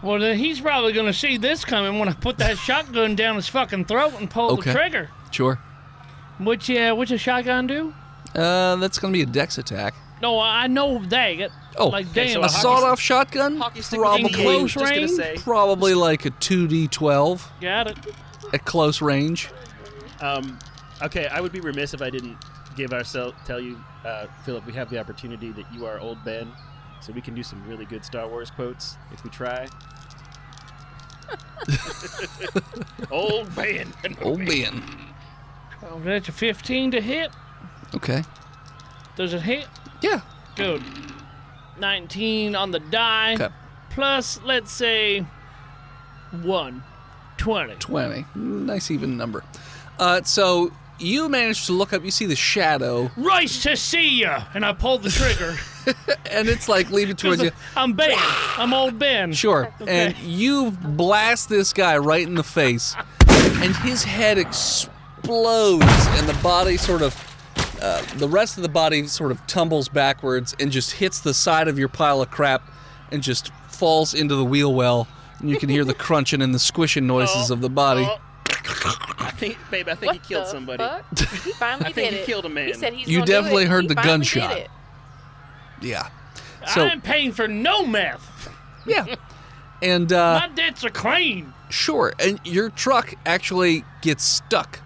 Speaker 6: Well, then he's probably gonna see this coming when I put that shotgun down his fucking throat and pull
Speaker 2: Okay.
Speaker 6: the trigger.
Speaker 2: Sure.
Speaker 6: Which a shotgun do?
Speaker 2: That's going to be a dex attack.
Speaker 6: No, I know that.
Speaker 2: Oh,
Speaker 6: like
Speaker 5: okay,
Speaker 6: damn.
Speaker 5: so
Speaker 2: A
Speaker 5: a hockey
Speaker 2: sawed-off shotgun?
Speaker 5: Hockey stick
Speaker 2: Probably,
Speaker 5: with D8,
Speaker 6: close
Speaker 5: just gonna
Speaker 6: range?
Speaker 5: say.
Speaker 2: probably like a 2d12
Speaker 6: Got it.
Speaker 2: at close range.
Speaker 5: Okay, I would be remiss if I didn't tell you, Philip, we have the opportunity that you are old Ben, so we can do some really good Star Wars quotes if we try. Old Ben.
Speaker 2: Old Ben.
Speaker 6: Oh, that's a 15 to hit.
Speaker 2: Okay.
Speaker 6: Does it hit?
Speaker 2: Yeah.
Speaker 6: Good. 19 on the die.
Speaker 2: Okay.
Speaker 6: Plus, let's say 1. 20.
Speaker 2: 20. Nice even number. So you manage to look up, you see the shadow,
Speaker 6: Nice to see ya! And I pulled the trigger.
Speaker 2: and it's like leaving towards you.
Speaker 6: I'm Ben. I'm old Ben.
Speaker 2: Sure.
Speaker 6: Okay.
Speaker 2: And you blast this guy right in the face, and his head explodes, and the body sort of, the rest of the body sort of tumbles backwards and just hits the side of your pile of crap and just falls into the wheel well, and you can hear the crunching and the squishing noises of the body.
Speaker 5: I think
Speaker 4: What
Speaker 5: he killed
Speaker 4: the
Speaker 5: somebody.
Speaker 4: fuck? He finally
Speaker 5: I think
Speaker 4: did
Speaker 5: he
Speaker 4: it.
Speaker 5: killed a man.
Speaker 4: He said he's
Speaker 2: You
Speaker 4: gonna do
Speaker 2: definitely
Speaker 4: it.
Speaker 2: heard
Speaker 4: He
Speaker 2: the
Speaker 4: finally
Speaker 2: gunshot.
Speaker 4: did it.
Speaker 2: Yeah. So,
Speaker 6: I'm paying for no meth.
Speaker 2: yeah. And,
Speaker 6: My debts are clean.
Speaker 2: sure, and your truck actually gets stuck.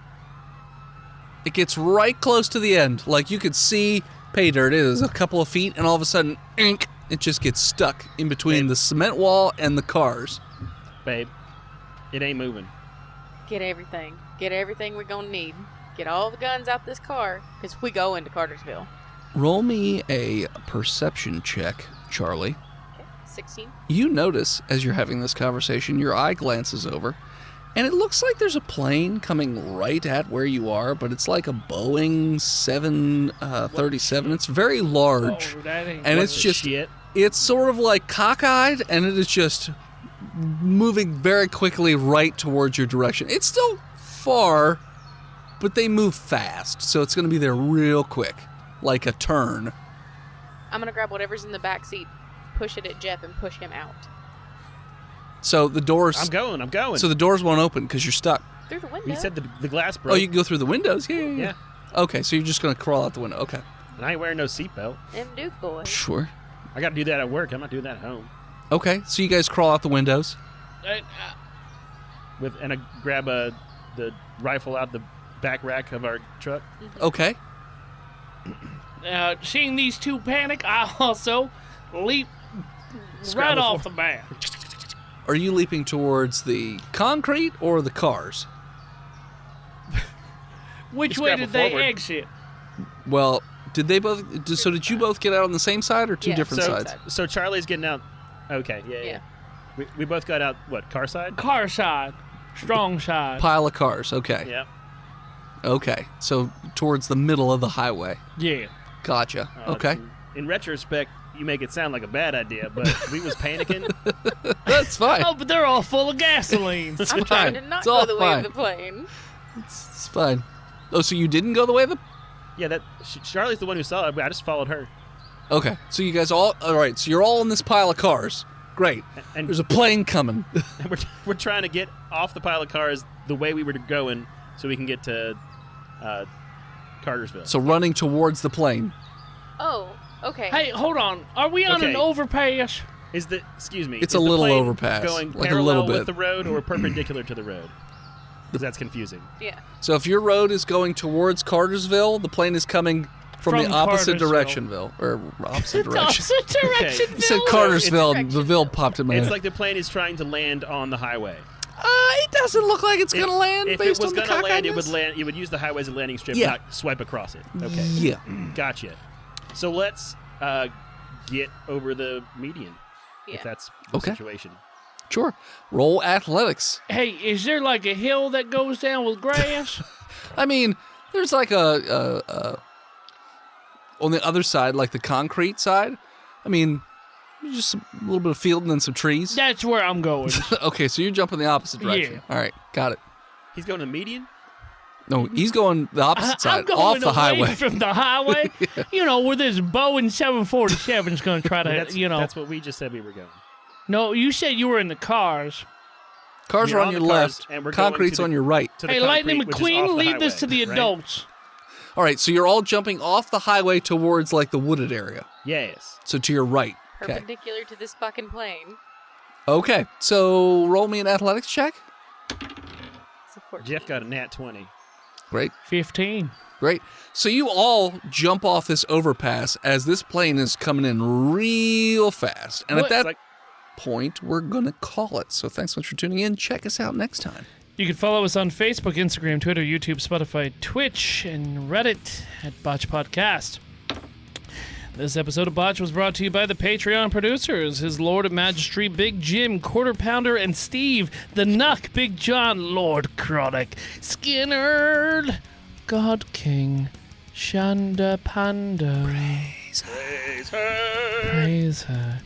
Speaker 2: It gets right close to the end. Like, you could see pay dirt. It is a couple of feet, and all of a sudden, ink, it just gets stuck in between the cement wall and the cars.
Speaker 5: Babe, it ain't moving.
Speaker 4: Get everything. Get everything we're gonna need. Get all the guns out this car, because we go into Cartersville.
Speaker 2: Roll me a perception check, Charlie.
Speaker 4: Okay, 16.
Speaker 2: You notice, as you're having this conversation, your eye glances over, and it looks like there's a plane coming right at where you are, but it's like a Boeing 737. It's very large,
Speaker 6: Oh, that ain't
Speaker 2: and
Speaker 6: what
Speaker 2: it's
Speaker 6: the
Speaker 2: just,
Speaker 5: Shit.
Speaker 2: it's sort of like cockeyed, and it is just moving very quickly right towards your direction. It's still far, but they move fast, so it's going to be there real quick, like a turn.
Speaker 4: I'm gonna grab whatever's in the back seat, push it at Jeff, and push him out.
Speaker 2: So the doors...
Speaker 5: I'm going.
Speaker 2: So the doors won't open because you're stuck.
Speaker 4: Through the window.
Speaker 5: You said the glass broke.
Speaker 2: Oh, you can go through the windows? Yeah.
Speaker 5: Yeah.
Speaker 2: Okay, so you're just going to crawl out the window. Okay.
Speaker 5: And I ain't wearing no seatbelt.
Speaker 4: Them Duke boys.
Speaker 2: Sure.
Speaker 5: I got to do that at work. I'm not doing that at home.
Speaker 2: Okay, so you guys crawl out the windows.
Speaker 5: And I grab the rifle out the back rack of our truck.
Speaker 2: Okay.
Speaker 6: Seeing these two panic, I also leap right off the bat.
Speaker 2: Are you leaping towards the concrete or the cars?
Speaker 6: Which
Speaker 5: Just
Speaker 6: way
Speaker 5: grab
Speaker 6: did
Speaker 5: a
Speaker 6: they
Speaker 5: forward.
Speaker 6: exit?
Speaker 2: Well, did they both... So did you both get out on the same side or two
Speaker 4: Yeah,
Speaker 2: different
Speaker 5: so,
Speaker 2: sides?
Speaker 5: so Charlie's getting out. Okay, yeah.
Speaker 4: Yeah.
Speaker 5: We both got out, what, car side?
Speaker 6: Car side. Strong side.
Speaker 2: Pile of cars. Okay.
Speaker 5: Yeah.
Speaker 2: Okay. So towards the middle of the highway.
Speaker 6: Yeah.
Speaker 2: Gotcha. Okay.
Speaker 5: In retrospect, you make it sound like a bad idea, but we was panicking.
Speaker 2: That's fine.
Speaker 6: Oh, but they're all full of gasoline.
Speaker 4: I'm trying to not
Speaker 2: It's all
Speaker 4: go the way
Speaker 2: fine.
Speaker 4: of the plane.
Speaker 2: It's fine. Oh, so you didn't go the way of the...
Speaker 5: Yeah, Charlie's the one who saw it, but I just followed her.
Speaker 2: Okay. So you guys all right, so you're all in this pile of cars. Great.
Speaker 5: And
Speaker 2: There's a plane coming.
Speaker 5: we're trying to get off the pile of cars the way we were going so we can get to Cartersville.
Speaker 2: So running towards the plane.
Speaker 4: Oh, okay.
Speaker 6: Hey, hold on. Are we on
Speaker 5: Okay.
Speaker 6: an overpass?
Speaker 5: Excuse me.
Speaker 2: It's
Speaker 5: is
Speaker 2: a
Speaker 5: the
Speaker 2: little
Speaker 5: plane
Speaker 2: overpass,
Speaker 5: going
Speaker 2: like a
Speaker 5: parallel
Speaker 2: little
Speaker 5: with
Speaker 2: bit.
Speaker 5: the road or perpendicular to the road? Because that's confusing.
Speaker 4: Yeah.
Speaker 2: So if your road is going towards Cartersville, the plane is coming from the opposite
Speaker 6: Cartersville.
Speaker 2: direction, or opposite direction.
Speaker 6: Opposite direction.
Speaker 2: You said
Speaker 6: Bill.
Speaker 2: Cartersville, and
Speaker 4: It's-
Speaker 2: the Ville popped in my
Speaker 5: It's
Speaker 2: head.
Speaker 5: like the plane is trying to land on the highway.
Speaker 2: It doesn't look like it's going to land
Speaker 5: If
Speaker 2: based
Speaker 5: it was
Speaker 2: on the
Speaker 5: going to land, it would
Speaker 2: cockiness.
Speaker 5: land. It would use the highway as a landing strip,
Speaker 2: Yeah.
Speaker 5: not swipe across it. Okay,
Speaker 2: Yeah.
Speaker 5: gotcha. So let's get over the median,
Speaker 4: Yeah.
Speaker 5: if that's the
Speaker 2: Okay.
Speaker 5: situation.
Speaker 2: Sure. Roll athletics.
Speaker 6: Hey, is there like a hill that goes down with grass?
Speaker 2: I mean, there's like a on the other side, like the concrete side. I mean, just a little bit of field and then some trees.
Speaker 6: That's where I'm going.
Speaker 2: Okay, so you're jumping the opposite direction.
Speaker 6: Yeah.
Speaker 2: All right, got it.
Speaker 5: He's going to the median.
Speaker 2: No, he's going the opposite
Speaker 6: I'm
Speaker 2: side,
Speaker 6: going
Speaker 2: off the
Speaker 6: away
Speaker 2: highway.
Speaker 6: from the highway. You know, where this Boeing 747 is going to try to,
Speaker 5: That's what we just said we were going.
Speaker 6: No, you said you were in the cars.
Speaker 2: Cars
Speaker 5: We're
Speaker 2: are on
Speaker 5: on
Speaker 2: your
Speaker 5: the cars,
Speaker 2: left.
Speaker 5: and we're going
Speaker 2: Concrete's
Speaker 5: to the-
Speaker 2: on your right.
Speaker 5: To the
Speaker 6: Hey, Lightning
Speaker 5: concrete, which is off
Speaker 6: McQueen,
Speaker 5: the
Speaker 6: leave this to
Speaker 5: highway,
Speaker 6: the
Speaker 5: right?
Speaker 6: adults.
Speaker 2: All right, so you're all jumping off the highway towards like the wooded area.
Speaker 5: Yes.
Speaker 2: So to your right. Okay.
Speaker 4: Perpendicular to this fucking plane.
Speaker 2: Okay. So roll me an athletics check.
Speaker 4: It's a 14.
Speaker 5: Jeff got a nat 20.
Speaker 2: Great.
Speaker 6: 15.
Speaker 2: Great. So you all jump off this overpass as this plane is coming in real fast. And
Speaker 6: What?
Speaker 2: at that
Speaker 5: It's like
Speaker 2: point, we're going to call it. So thanks so much for tuning in. Check us out next time.
Speaker 6: You can follow us on Facebook, Instagram, Twitter, YouTube, Spotify, Twitch, and Reddit at Botched Podcast. This episode of Botch was brought to you by the Patreon producers, His Lord of Majesty, Big Jim, Quarter Pounder, and Steve, the Nuck, Big John, Lord Chronic, Skinner, God King, Shanda Panda.
Speaker 5: Praise her.
Speaker 6: Praise her.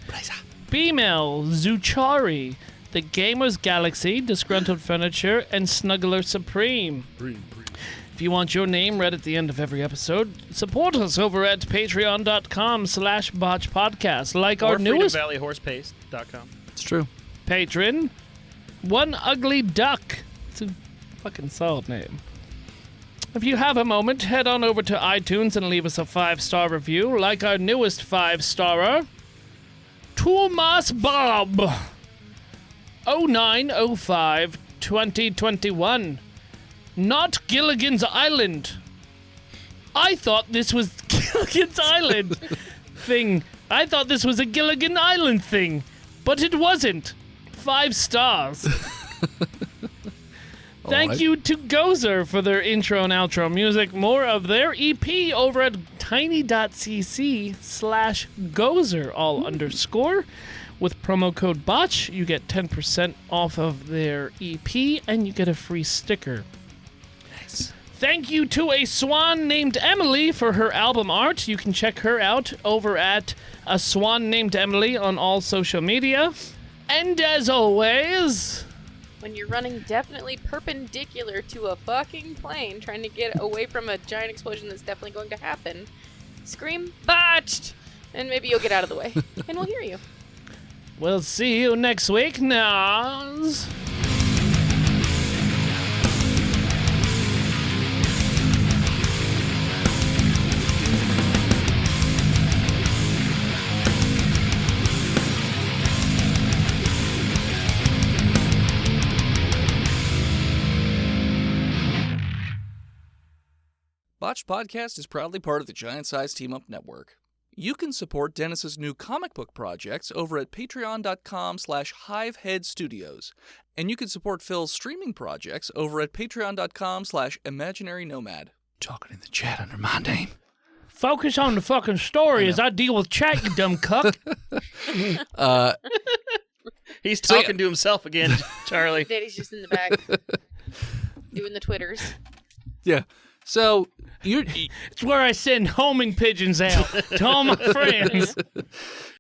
Speaker 6: Female, Zuchari, The Gamers Galaxy, Disgruntled Furniture, and Snuggler Supreme. If you want your name read at the end of every episode, support us over at patreon.com/botchpodcast. Like our newest
Speaker 5: FreedomValleyHorsePaste.com.
Speaker 2: It's true.
Speaker 6: patron, One Ugly Duck. It's a fucking solid name. If you have a moment, head on over to iTunes and leave us a 5-star review. Like our newest 5-starer, Thomas Bob, 0905 2021. Not Gilligan's Island. I thought this was Gilligan's Island thing. I thought this was a Gilligan Island thing, but it wasn't. 5 stars. Thank you to Gozer for their intro and outro music. More of their EP over at tiny.cc/Gozer, all underscore. With promo code BOTCH, you get 10% off of their EP, and you get a free sticker. Nice. Thank you to a swan named Emily for her album art. You can check her out over at A Swan Named Emily on all social media. And as always,
Speaker 4: When you're running definitely perpendicular to a fucking plane, trying to get away from a giant explosion that's definitely going to happen, scream, botched! And maybe you'll get out of the way, and we'll hear you.
Speaker 6: we'll see you next week, Nas.
Speaker 2: Botched Podcast is proudly part of the Giant Size Team Up Network. You can support Dennis's new comic book projects over at patreon.com/hiveheadstudios. And you can support Phil's streaming projects over at patreon.com/imaginarynomad. Talking in the chat under my name.
Speaker 6: Focus on the fucking story as I deal with chat, you dumb cuck.
Speaker 5: He's talking to himself again, Charlie.
Speaker 4: Daddy's just in the back doing the Twitters.
Speaker 2: Yeah. So,
Speaker 6: It's where I send homing pigeons out to all my friends.